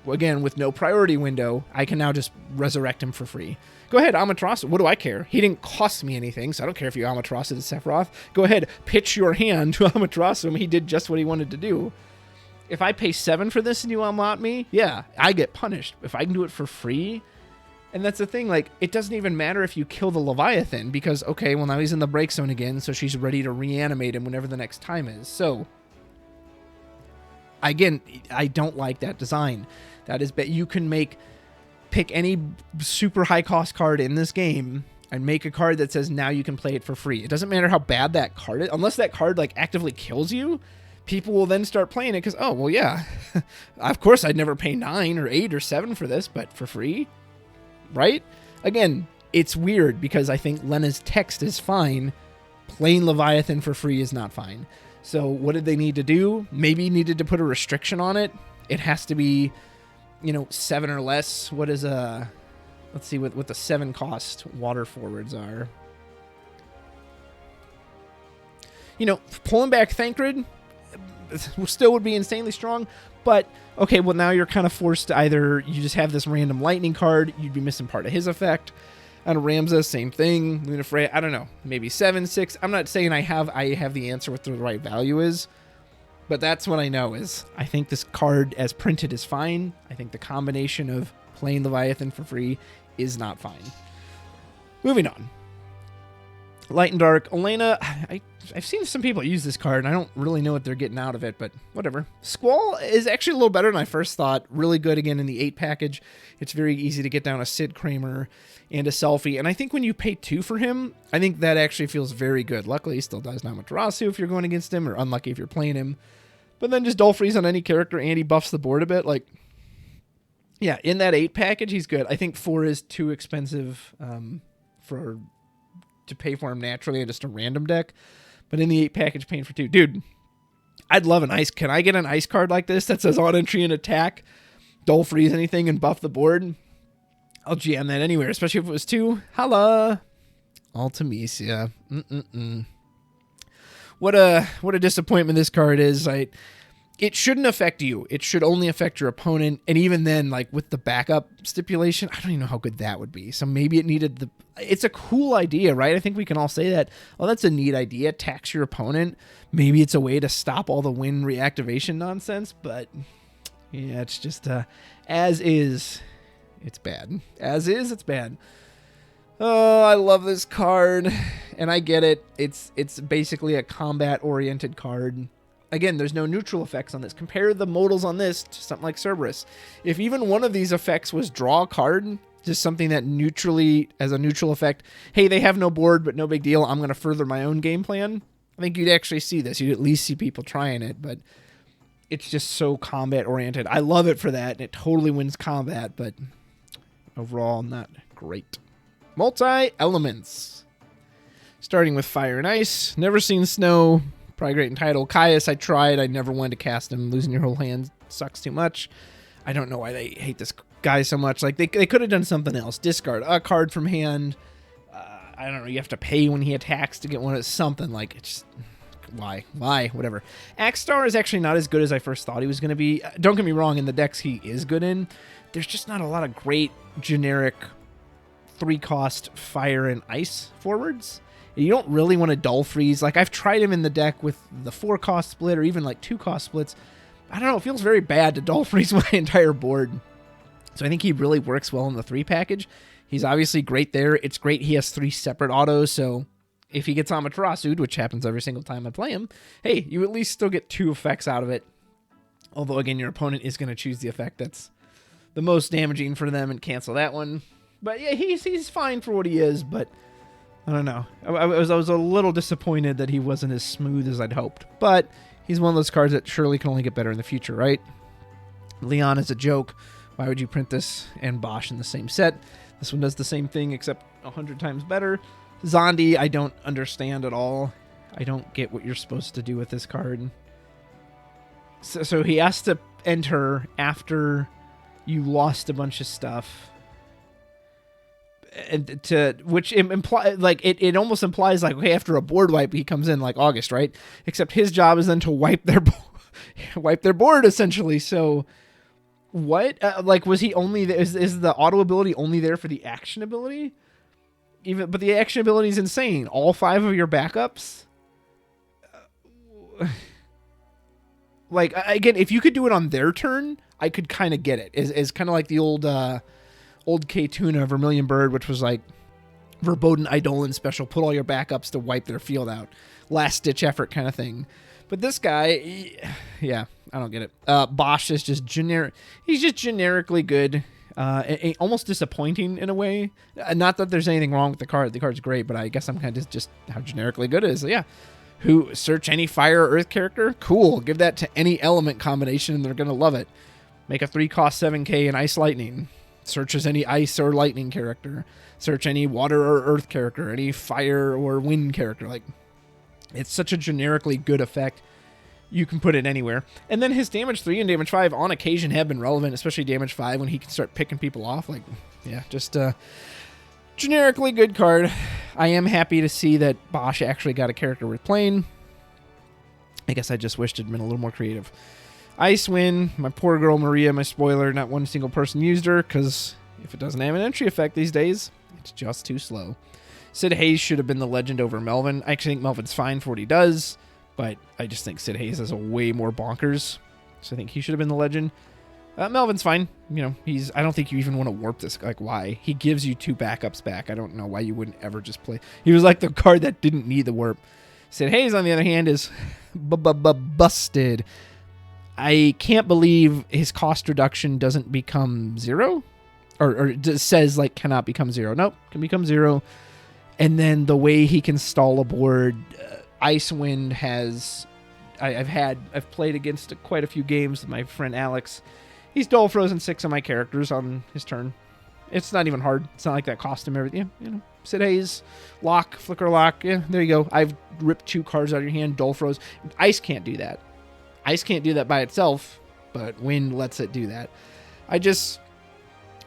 again, with no priority window, I can now just resurrect him for free. Go ahead, Amaterasu. What do I care? He didn't cost me anything, so I don't care if you Amaterasu to Sephiroth. Go ahead, pitch your hand to Amaterasu. I mean, he did just what he wanted to do. If I pay 7 for this and you unlock me, yeah, I get punished. If I can do it for free, and that's the thing, like, it doesn't even matter if you kill the Leviathan, because, okay, well, now he's in the break zone again, so she's ready to reanimate him whenever the next time is. So, again, I don't like that design. That is, you can pick any super high cost card in this game and make a card that says now you can play it for free. It doesn't matter how bad that card is, unless that card like actively kills you. People will then start playing it because, oh, well, yeah, of course I'd never pay 9 or 8 or 7 for this, but for free, right? Again, it's weird because I think Lena's text is fine. Plain Leviathan for free is not fine. So what did they need to do? Maybe needed to put a restriction on it. It has to be, 7 or less. What is let's see what the 7 cost water forwards are. Pulling back Thancred still would be insanely strong, but okay, well, now you're kind of forced to either you just have this random lightning card, you'd be missing part of his effect. And Ramza, same thing. Luna Freya, I don't know, maybe 7, 6. I'm not saying I have the answer what the right value is, but that's what I know is I think this card as printed is fine. I think the combination of playing Leviathan for free is not fine. Moving on. Light and Dark. Elena, I've seen some people use this card, and I don't really know what they're getting out of it, but whatever. Squall is actually a little better than I first thought. Really good, again, in the 8 package. It's very easy to get down a Sid Kramer and a Selfie, and I think when you pay 2 for him, I think that actually feels very good. Luckily, he still does Amaterasu if you're going against him, or unlucky if you're playing him. But then just Dull Freeze on any character, and he buffs the board a bit. Like, yeah, in that 8 package, he's good. I think 4 is too expensive to pay for him naturally in just a random deck. But in the 8 package, paying for 2. Dude, I'd love an ice. Can I get an ice card like this that says on entry and attack, Dull Freeze anything, and buff the board? I'll GM that anywhere, especially if it was 2. Holla! Ultimisia. What a disappointment this card is. It shouldn't affect you. It should only affect your opponent. And even then, like with the backup stipulation, I don't even know how good that would be. So maybe it needed it's a cool idea, right? I think we can all say that. Oh, that's a neat idea. Tax your opponent. Maybe it's a way to stop all the win reactivation nonsense. But yeah, it's just as is, it's bad. As is, it's bad. Oh, I love this card. And I get it. It's basically a combat-oriented card. Again, there's no neutral effects on this. Compare the modals on this to something like Cerberus. If even one of these effects was draw a card, just something that neutrally, as a neutral effect, hey, they have no board, but no big deal, I'm going to further my own game plan, I think you'd actually see this. You'd at least see people trying it, but it's just so combat-oriented. I love it for that, and it totally wins combat, but overall, not great. Multi-elements. Starting with Fire and Ice. Never seen Snow. Probably great in title. Caius, I tried. I never wanted to cast him. Losing your whole hand sucks too much. I don't know why they hate this guy so much. Like, they could have done something else. Discard a card from hand. I don't know. You have to pay when he attacks to get one of something. Like, it's just, why? Whatever. Axstar is actually not as good as I first thought he was going to be. Don't get me wrong. In the decks he is good in, there's just not a lot of great generic 3-cost fire and ice forwards. You don't really want to Dull Freeze. Like, I've tried him in the deck with the 4-cost split or even like 2-cost splits. I don't know. It feels very bad to Dull Freeze my entire board. So I think he really works well in the 3 package. He's obviously great there. It's great he has 3 separate autos. So if he gets Amaterasu, which happens every single time I play him, hey, you at least still get 2 effects out of it. Although, again, your opponent is going to choose the effect that's the most damaging for them and cancel that one. But yeah, he's fine for what he is, but I don't know. I was a little disappointed that he wasn't as smooth as I'd hoped. But he's one of those cards that surely can only get better in the future, right? Leon is a joke. Why would you print this and Bosch in the same set? This one does the same thing except 100 times better. Zondi, I don't understand at all. I don't get what you're supposed to do with this card. So he has to enter after you lost a bunch of stuff. And which imply like it almost implies like, okay, after a board wipe he comes in like August, right? Except his job is then to wipe their board essentially. So what like was he only is the auto ability only there for the action ability? But the action ability is insane. All 5 of your backups. Like again, if you could do it on their turn, I could kind of get it. Is kind of like the old K-Tuna Vermilion Bird, which was like Verboten Eidolon special, put all your backups to wipe their field out. Last ditch effort kind of thing. But this guy, yeah, I don't get it. Bosch is just generic. He's just generically good. Almost disappointing in a way. Not that there's anything wrong with the card. The card's great, but I guess I'm kind of just how generically good it is. So yeah. Who search any fire or earth character? Cool. Give that to any element combination and they're going to love it. Make a 3-cost 7K in Ice Lightning. Searches any ice or lightning character. Search any water or earth character. Any fire or wind character. Like, it's such a generically good effect. You can put it anywhere. And then his damage 3 and damage 5 on occasion have been relevant, especially damage 5 when he can start picking people off. Like, yeah, just generically good card. I am happy to see that Bosch actually got a character worth playing. I guess I just wished it'd been a little more creative. Icewind, my poor girl Maria, my spoiler, not one single person used her, because if it doesn't have an entry effect these days, it's just too slow. Sid Hayes should have been the legend over Melvin. I actually think Melvin's fine for what he does, but I just think Sid Hayes is a way more bonkers, so I think he should have been the legend. Melvin's fine. You know, I don't think you even want to warp this. Like, why? He gives you 2 backups back. I don't know why you wouldn't ever just play. He was like the card that didn't need the warp. Sid Hayes, on the other hand, is busted. I can't believe his cost reduction doesn't become 0. Or it just says, like, cannot become 0. Nope, can become 0. And then the way he can stall a board, Icewind has... I've played against quite a few games with my friend Alex. He's dull frozen 6 of my characters on his turn. It's not even hard. It's not like that cost him everything. Yeah, you know, Sid Hayes, lock, flicker lock. Yeah, there you go. I've ripped 2 cards out of your hand, dull froze. Ice can't do that. Ice can't do that by itself, but wind lets it do that. I just,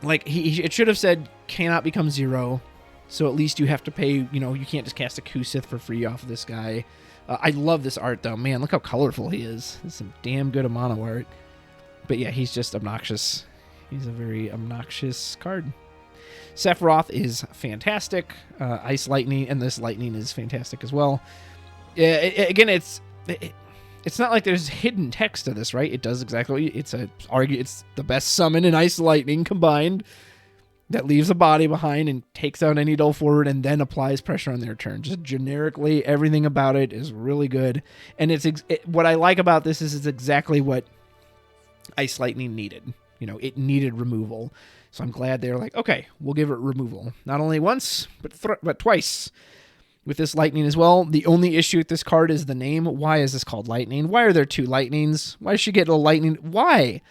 like, it should have said cannot become 0. So at least you have to pay, you know, you can't just cast a Kusith for free off of this guy. I love this art, though. Man, look how colorful he is. This is some damn good mono art. But yeah, he's just obnoxious. He's a very obnoxious card. Sephiroth is fantastic. Ice Lightning, and this Lightning is fantastic as well. Again, it's not like there's hidden text to this, right? It does exactly. It's the best summon in Ice Lightning combined that leaves a body behind and takes out any dull forward and then applies pressure on their turn. Just generically, everything about it is really good. And what I like about this is it's exactly what Ice Lightning needed. You know, it needed removal. So I'm glad they're like, okay, we'll give it removal. Not only once, but twice. With this Lightning as well. The only issue with this card is the name. Why is this called Lightning? Why are there 2 Lightnings? Why does she get a Lightning? Why?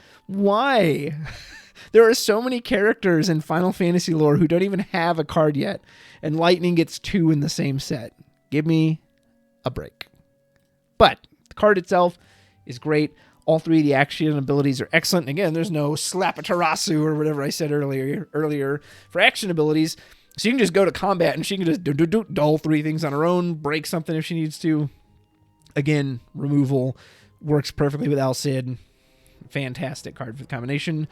There are so many characters in Final Fantasy lore who don't even have a card yet, and Lightning gets 2 in the same set. Give me a break. But the card itself is great. All 3 of the action abilities are excellent. Again, there's no Slapatarasu or whatever I said earlier for action abilities. So you can just go to combat and she can just dull 3 things on her own, break something if she needs to. Again, removal works perfectly with Alcid. Fantastic card for the combination.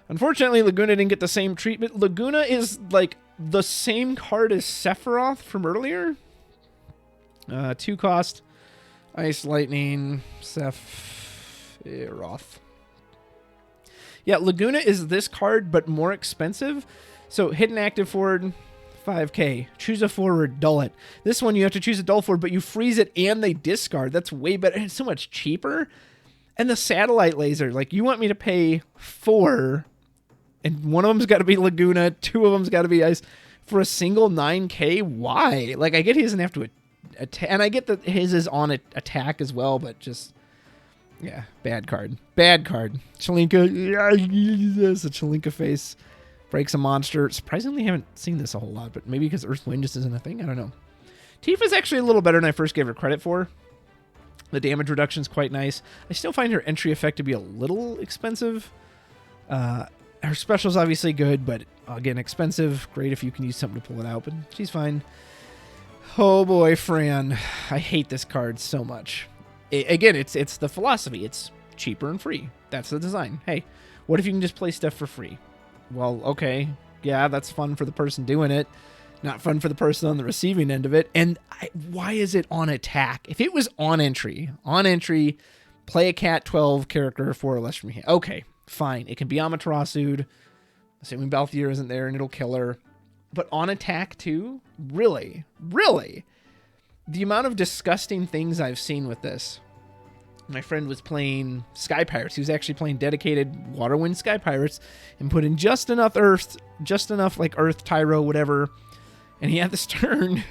Unfortunately, Laguna didn't get the same treatment. Laguna is like the same card as Sephiroth from earlier. 2 cost. Ice Lightning. Sephiroth. Yeah, Laguna is this card, but more expensive. So hit an active forward, 5k. Choose a forward, dull it. This one you have to choose a dull forward, but you freeze it and they discard. That's way better. It's so much cheaper. And the satellite laser, like you want me to pay 4, and one of them's got to be Laguna, 2 of them's got to be Ice for a single 9k. Why? Like I get he doesn't have to attack, and I get that his is on attack as well, but just Yeah, bad card. Bad card. Chalinka. There's a Chalinka face. Breaks a monster. Surprisingly, haven't seen this a whole lot, but maybe because Earthwind just isn't a thing. I don't know. Tifa's actually a little better than I first gave her credit for. The damage reduction is quite nice. I still find her entry effect to be a little expensive. Her special's obviously good, but again, expensive. Great if you can use something to pull it out, but she's fine. Oh boy, Fran. I hate this card so much. Again, it's the philosophy. It's cheaper and free. That's the design. Hey, what if you can just play stuff for free? Well, okay. Yeah, that's fun for the person doing it. Not fun for the person on the receiving end of it. And why is it on attack? If it was on entry, play a cat 12 character 4 or less from here. Okay, fine. It can be Amaterasu'd, assuming Balthier isn't there and it'll kill her. But on attack too? Really? Really? The amount of disgusting things I've seen with this. My friend was playing Sky Pirates. He was actually playing dedicated Waterwind Sky Pirates and put in just enough like Earth, Tyro, whatever. And he had this turn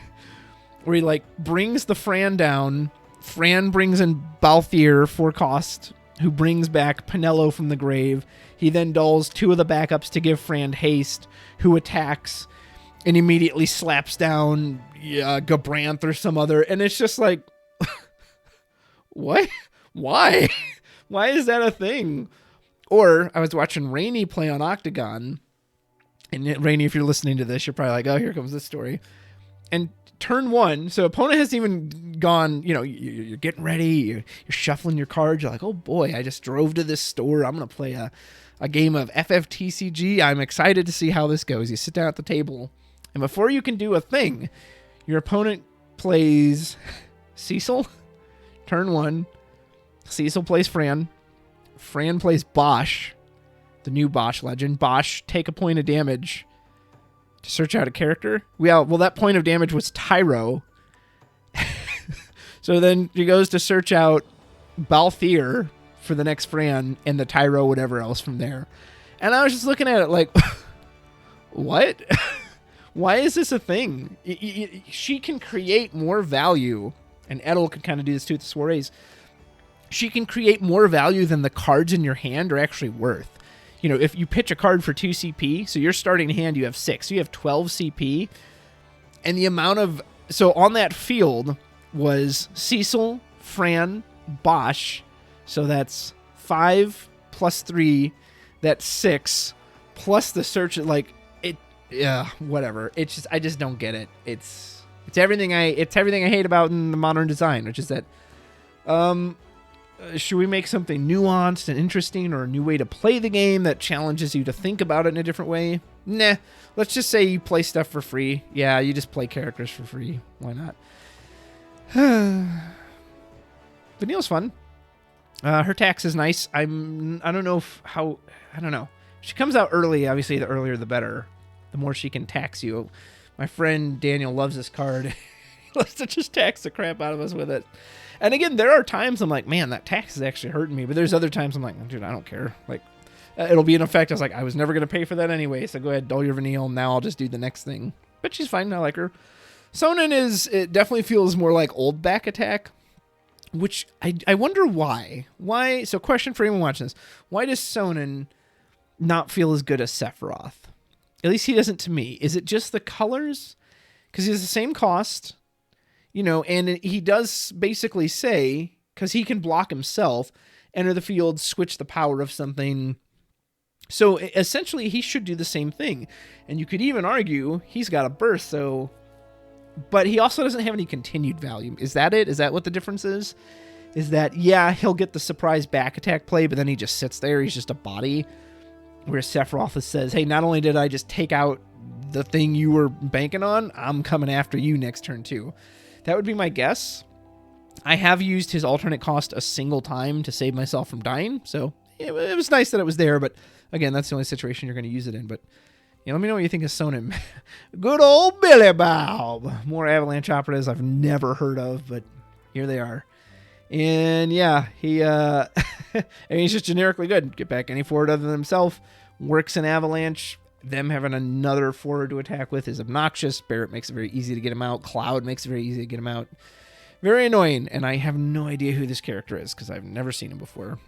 where he like brings the Fran down. Fran brings in Balthier for cost, who brings back Pinello from the grave. He then dulls 2 of the backups to give Fran haste, who attacks and immediately slaps down Gabranth or some other. And it's just like, what? Why? Why is that a thing? Or I was watching Rainey play on Octagon. And Rainey, if you're listening to this, you're probably like, oh, here comes this story. And turn 1, so opponent hasn't even gone, you're getting ready, you're shuffling your cards. You're like, oh boy, I just drove to this store. I'm going to play a game of FFTCG. I'm excited to see how this goes. You sit down at the table, and before you can do a thing, your opponent plays Cecil, turn 1. Cecil plays Fran. Fran plays Bosch, the new Bosch legend. Bosch, take a point of damage to search out a character. Well, that point of damage was Tyro. So then he goes to search out Balthier for the next Fran and the Tyro, whatever else from there. And I was just looking at it like, what? Why is this a thing? She can create more value, and Edel can kind of do this too with the soirees. She can create more value than the cards in your hand are actually worth. If you pitch a card for 2 CP, so your starting hand, you have 6. So you have 12 CP. And the amount of... So on that field was Cecil, Fran, Bosch. So that's 5 plus 3. That's 6. Plus the search... whatever. It's just... I just don't get it. It's everything I hate about in the modern design, which is that... should we make something nuanced and interesting, or a new way to play the game that challenges you to think about it in a different way? Nah. Let's just say you play stuff for free. Yeah, you just play characters for free. Why not? Vanille's fun. Her tax is nice. I don't know. She comes out early. Obviously, the earlier the better. The more she can tax you. My friend Daniel loves this card. He loves to just tax the crap out of us with it. And again, there are times I'm like, man, that tax is actually hurting me. But there's other times I'm like, dude, I don't care. Like, it'll be in effect. I was like, I was never going to pay for that anyway. So go ahead, dull your Vanille. Now I'll just do the next thing. But she's fine. I like her. Sonnen it definitely feels more like old back attack, which I wonder why. Why? So question for anyone watching this. Why does Sonnen not feel as good as Sephiroth? At least he doesn't to me. Is it just the colors? Because he has the same cost. And he does basically say, because he can block himself, enter the field, switch the power of something. So essentially, he should do the same thing. And you could even argue he's got a burst, but he also doesn't have any continued value. Is that it? Is that what the difference is? Is that, yeah, he'll get the surprise back attack play, but then he just sits there. He's just a body. Whereas Sephiroth says, hey, not only did I just take out the thing you were banking on, I'm coming after you next turn too. That would be my guess. I have used his alternate cost a single time to save myself from dying, so it was nice that it was there, but again, that's the only situation you're going to use it in. But let me know what you think of Sonnen. Good old Billy Bob! More Avalanche operas I've never heard of, but here they are. And yeah, he's just generically good. Get back any forward other than himself. Works in Avalanche. Them having another forward to attack with is obnoxious. Barrett makes it very easy to get him out. Cloud makes it very easy to get him out. Very annoying, and I have no idea who this character is because I've never seen him before.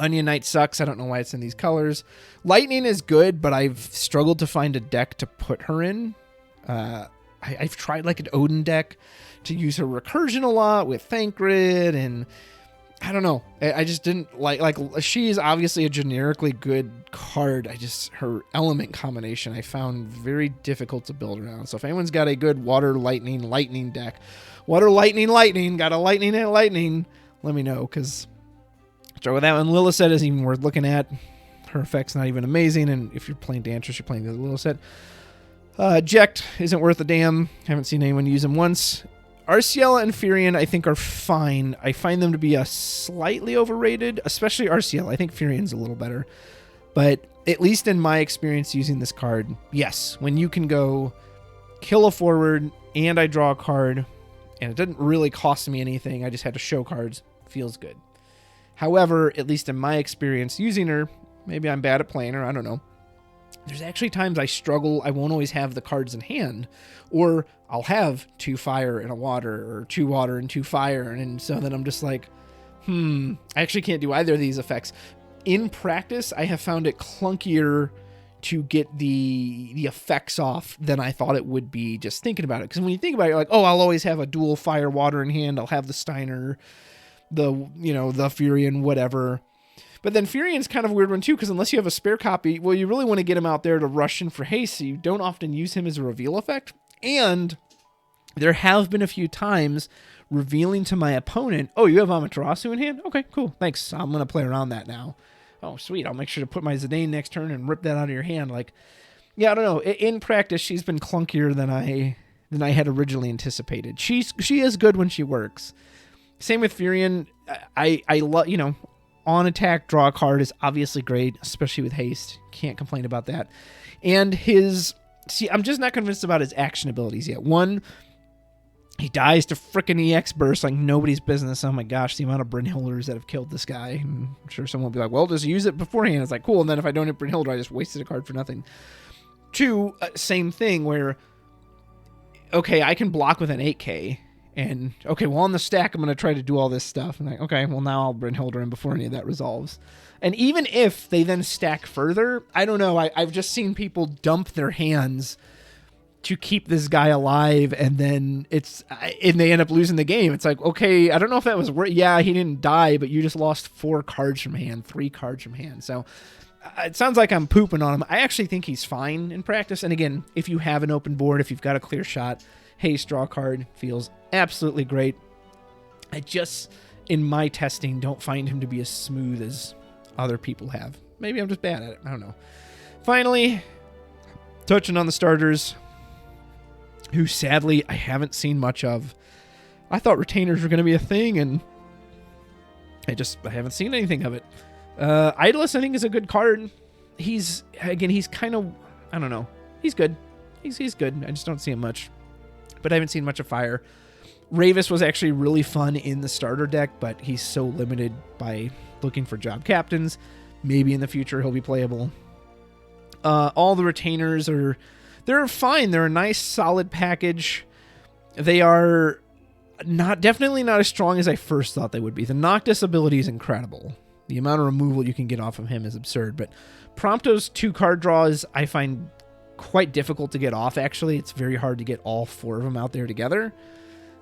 Onion Knight sucks. I don't know why it's in these colors. Lightning is good, but I've struggled to find a deck to put her in. I've tried like an Odin deck to use her recursion a lot with Thancred, and I don't know. I just didn't like she is obviously a generically good card. Her element combination I found very difficult to build around. So if anyone's got a good water, lightning deck, water, lightning, got a lightning and lightning, let me know, because start with that one. Lilith isn't even worth looking at. Her effect's not even amazing, and if you're playing Dantress, you're playing the Lilith. Eject isn't worth a damn. Haven't seen anyone use him once. Arciela and Furion, I think, are fine. I find them to be slightly overrated, especially Arciela. I think Furion's a little better. But at least in my experience using this card, yes, when you can go kill a forward and I draw a card, and it didn't really cost me anything, I just had to show cards, feels good. However, at least in my experience using her, maybe I'm bad at playing her, I don't know. There's actually times I struggle. I won't always have the cards in hand, or I'll have 2 fire and a water, or 2 water and 2 fire, and so then I'm just like, I actually can't do either of these effects. In practice, I have found it clunkier to get the effects off than I thought it would be just thinking about it. Because when you think about it, you're like, oh, I'll always have a dual fire water in hand. I'll have the Steiner, the Furion, whatever. But then Furion's kind of a weird one too, because unless you have a spare copy, well, you really want to get him out there to rush in for haste, so you don't often use him as a reveal effect. And there have been a few times revealing to my opponent, oh, you have Amaterasu in hand? Okay, cool, thanks. I'm going to play around that now. Oh, sweet, I'll make sure to put my Zidane next turn and rip that out of your hand. Like, yeah, I don't know. In practice, she's been clunkier than I had originally anticipated. She is good when she works. Same with Furion. I love, on attack, draw a card is obviously great, especially with haste. Can't complain about that. And I'm just not convinced about his action abilities yet. One, he dies to frickin' EX burst like nobody's business. Oh my gosh, the amount of Brynhilders that have killed this guy. I'm sure someone will be like, well, just use it beforehand. It's like, cool, and then if I don't hit Brynhilder, I just wasted a card for nothing. Two, same thing where, okay, I can block with an 8K, and, okay, well, on the stack, I'm going to try to do all this stuff. And like, okay, well, now I'll Brynhilder in before any of that resolves. And even if they then stack further, I don't know, I've just seen people dump their hands to keep this guy alive, and then they end up losing the game. It's like, okay, I don't know if that was yeah, he didn't die, but you just lost 4 cards from hand, 3 cards from hand. So it sounds like I'm pooping on him. I actually think he's fine in practice. And again, if you have an open board, if you've got a clear shot, haste draw card feels absolutely great. I just, in my testing, don't find him to be as smooth as other people have. Maybe I'm just bad at it. I don't know. Finally, touching on the starters, who sadly I haven't seen much of. I thought retainers were going to be a thing, and I haven't seen anything of it. Idolus, I think, is a good card. He's kind of, I don't know. He's good. He's good. I just don't see him much. But I haven't seen much of Fire. Ravis was actually really fun in the starter deck, but he's so limited by looking for job captains. Maybe in the future he'll be playable. All the retainers they're fine. They're a nice, solid package. They are definitely not as strong as I first thought they would be. The Noctis ability is incredible. The amount of removal you can get off of him is absurd. But Prompto's 2 card draws I find quite difficult to get off, actually. It's very hard to get all 4 of them out there together.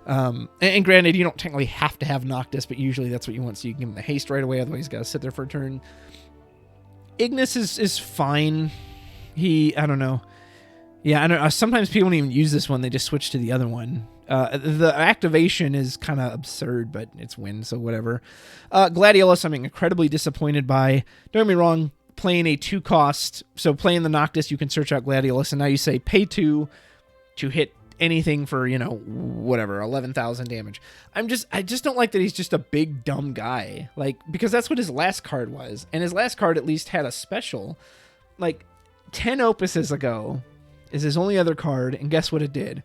And granted, you don't technically have to have Noctis, but usually that's what you want, so you can give him the haste right away, otherwise he's got to sit there for a turn. Ignis is fine. I don't know. Yeah, I don't know. Sometimes people don't even use this one, they just switch to the other one. The activation is kind of absurd, but it's win, so whatever. Gladiolus, I'm incredibly disappointed by. Don't get me wrong, playing a 2 cost, so playing the Noctis, you can search out Gladiolus, and now you say pay 2 to hit anything for, whatever, 11,000 damage. I just don't like that he's just a big dumb guy, like, because that's what his last card was, and his last card at least had a special. Like 10 opuses ago is his only other card, and guess what it did?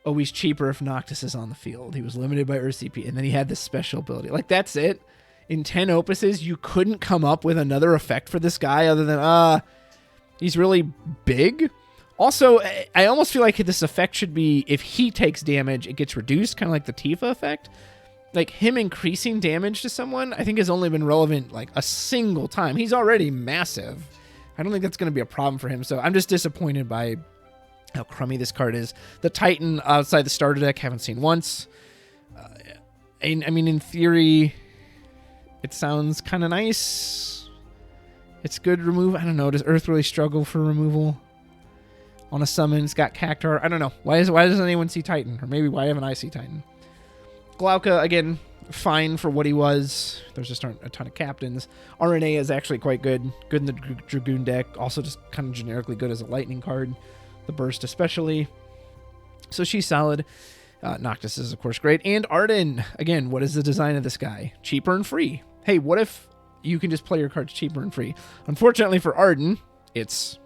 Oh, he's cheaper if Noctis is on the field. He was limited by Earth CP, and then he had this special ability. Like, that's it. In 10 opuses, you couldn't come up with another effect for this guy other than, he's really big? Also, I almost feel like this effect should be, if he takes damage, it gets reduced, kind of like the Tifa effect. Like, him increasing damage to someone, I think has only been relevant, like, a single time. He's already massive. I don't think that's going to be a problem for him, so I'm just disappointed by how crummy this card is. The Titan outside the starter deck, haven't seen once. I mean, in theory, it sounds kind of nice. It's good remove. I don't know. Does Earth really struggle for removal? On a summon, it's got Cactuar. I don't know. Why doesn't anyone see Titan? Or maybe why haven't I seen Titan? Glauca, again, fine for what he was. There's just aren't a ton of captains. RNA is actually quite good. Good in the Dragoon deck. Also just kind of generically good as a lightning card. The burst especially. So she's solid. Noctis is, of course, great. And Arden. Again, what is the design of this guy? Cheaper and free. Hey, what if you can just play your cards cheaper and free? Unfortunately for Arden, it's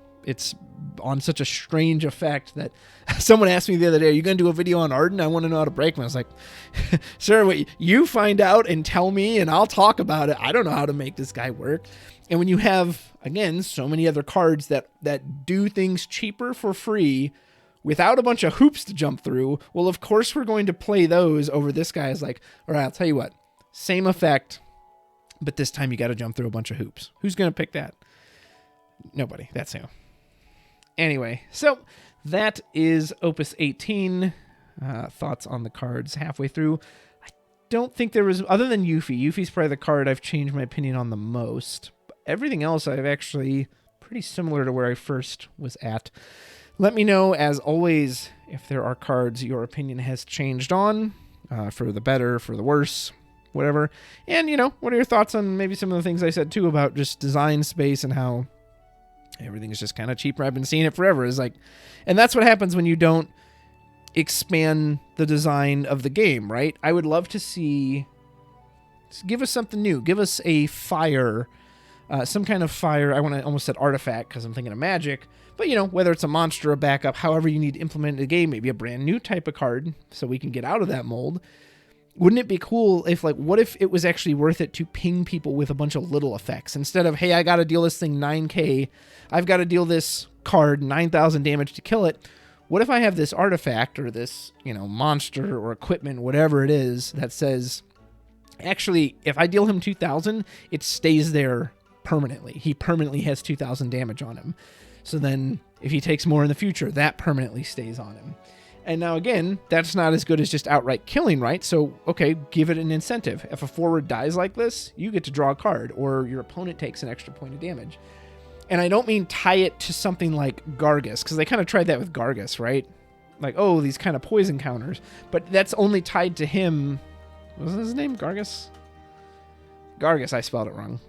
on such a strange effect that someone asked me the other day, are you going to do a video on Arden? I want to know how to break him. I was like, sir, wait, you find out and tell me and I'll talk about it. I don't know how to make this guy work. And when you have, again, so many other cards that do things cheaper for free without a bunch of hoops to jump through, well, of course we're going to play those over this guy. Is like, all right, I'll tell you what, same effect, but this time you got to jump through a bunch of hoops. Who's going to pick that? Nobody. That's who. Anyway, so that is Opus 18. Thoughts on the cards halfway through. I don't think there was, other than Yuffie. Yuffie's probably the card I've changed my opinion on the most. But everything else I've actually pretty similar to where I first was at. Let me know, as always, if there are cards your opinion has changed on, for the better, for the worse, whatever. And, what are your thoughts on maybe some of the things I said, too, about just design space and how everything is just kind of cheaper. I've been seeing it forever. It's like, and that's what happens when you don't expand the design of the game, right? I would love to see, give us something new. Give us a fire, some kind of fire. I almost said artifact because I'm thinking of Magic. But, whether it's a monster, a backup, however you need to implement the game, maybe a brand new type of card so we can get out of that mold. Wouldn't it be cool if, what if it was actually worth it to ping people with a bunch of little effects? Instead of, hey, I got to deal this thing 9k, I've got to deal this card 9,000 damage to kill it. What if I have this artifact or this, monster or equipment, whatever it is, that says, actually, if I deal him 2,000, it stays there permanently. He permanently has 2,000 damage on him. So then if he takes more in the future, that permanently stays on him. And now, again, that's not as good as just outright killing, right? So, okay, give it an incentive. If a forward dies like this, you get to draw a card, or your opponent takes an extra point of damage. And I don't mean tie it to something like Gargus, because they kind of tried that with Gargus, right? Like, oh, these kind of poison counters. But that's only tied to him. What was his name? Gargus? Gargus, I spelled it wrong.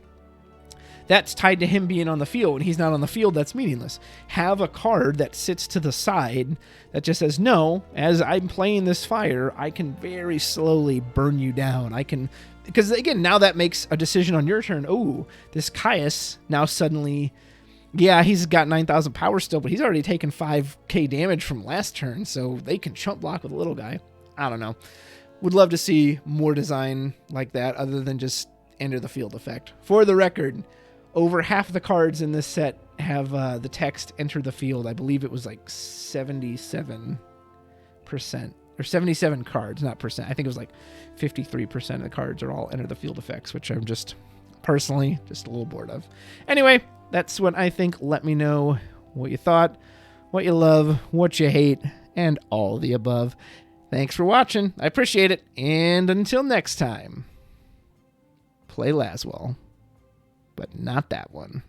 That's tied to him being on the field. When he's not on the field, that's meaningless. Have a card that sits to the side that just says, no, as I'm playing this fire, I can very slowly burn you down. Because again, now that makes a decision on your turn. Oh, this Caius now suddenly, yeah, he's got 9,000 power still, but he's already taken 5k damage from last turn, so they can chump block with a little guy. I don't know. Would love to see more design like that other than just enter the field effect. For the record, over half the cards in this set have the text enter the field. I believe it was like 77%, or 77 cards, not percent. I think it was like 53% of the cards are all enter the field effects, which I'm just personally just a little bored of. Anyway, that's what I think. Let me know what you thought, what you love, what you hate, and all the above. Thanks for watching. I appreciate it. And until next time, play Laswell. But not that one.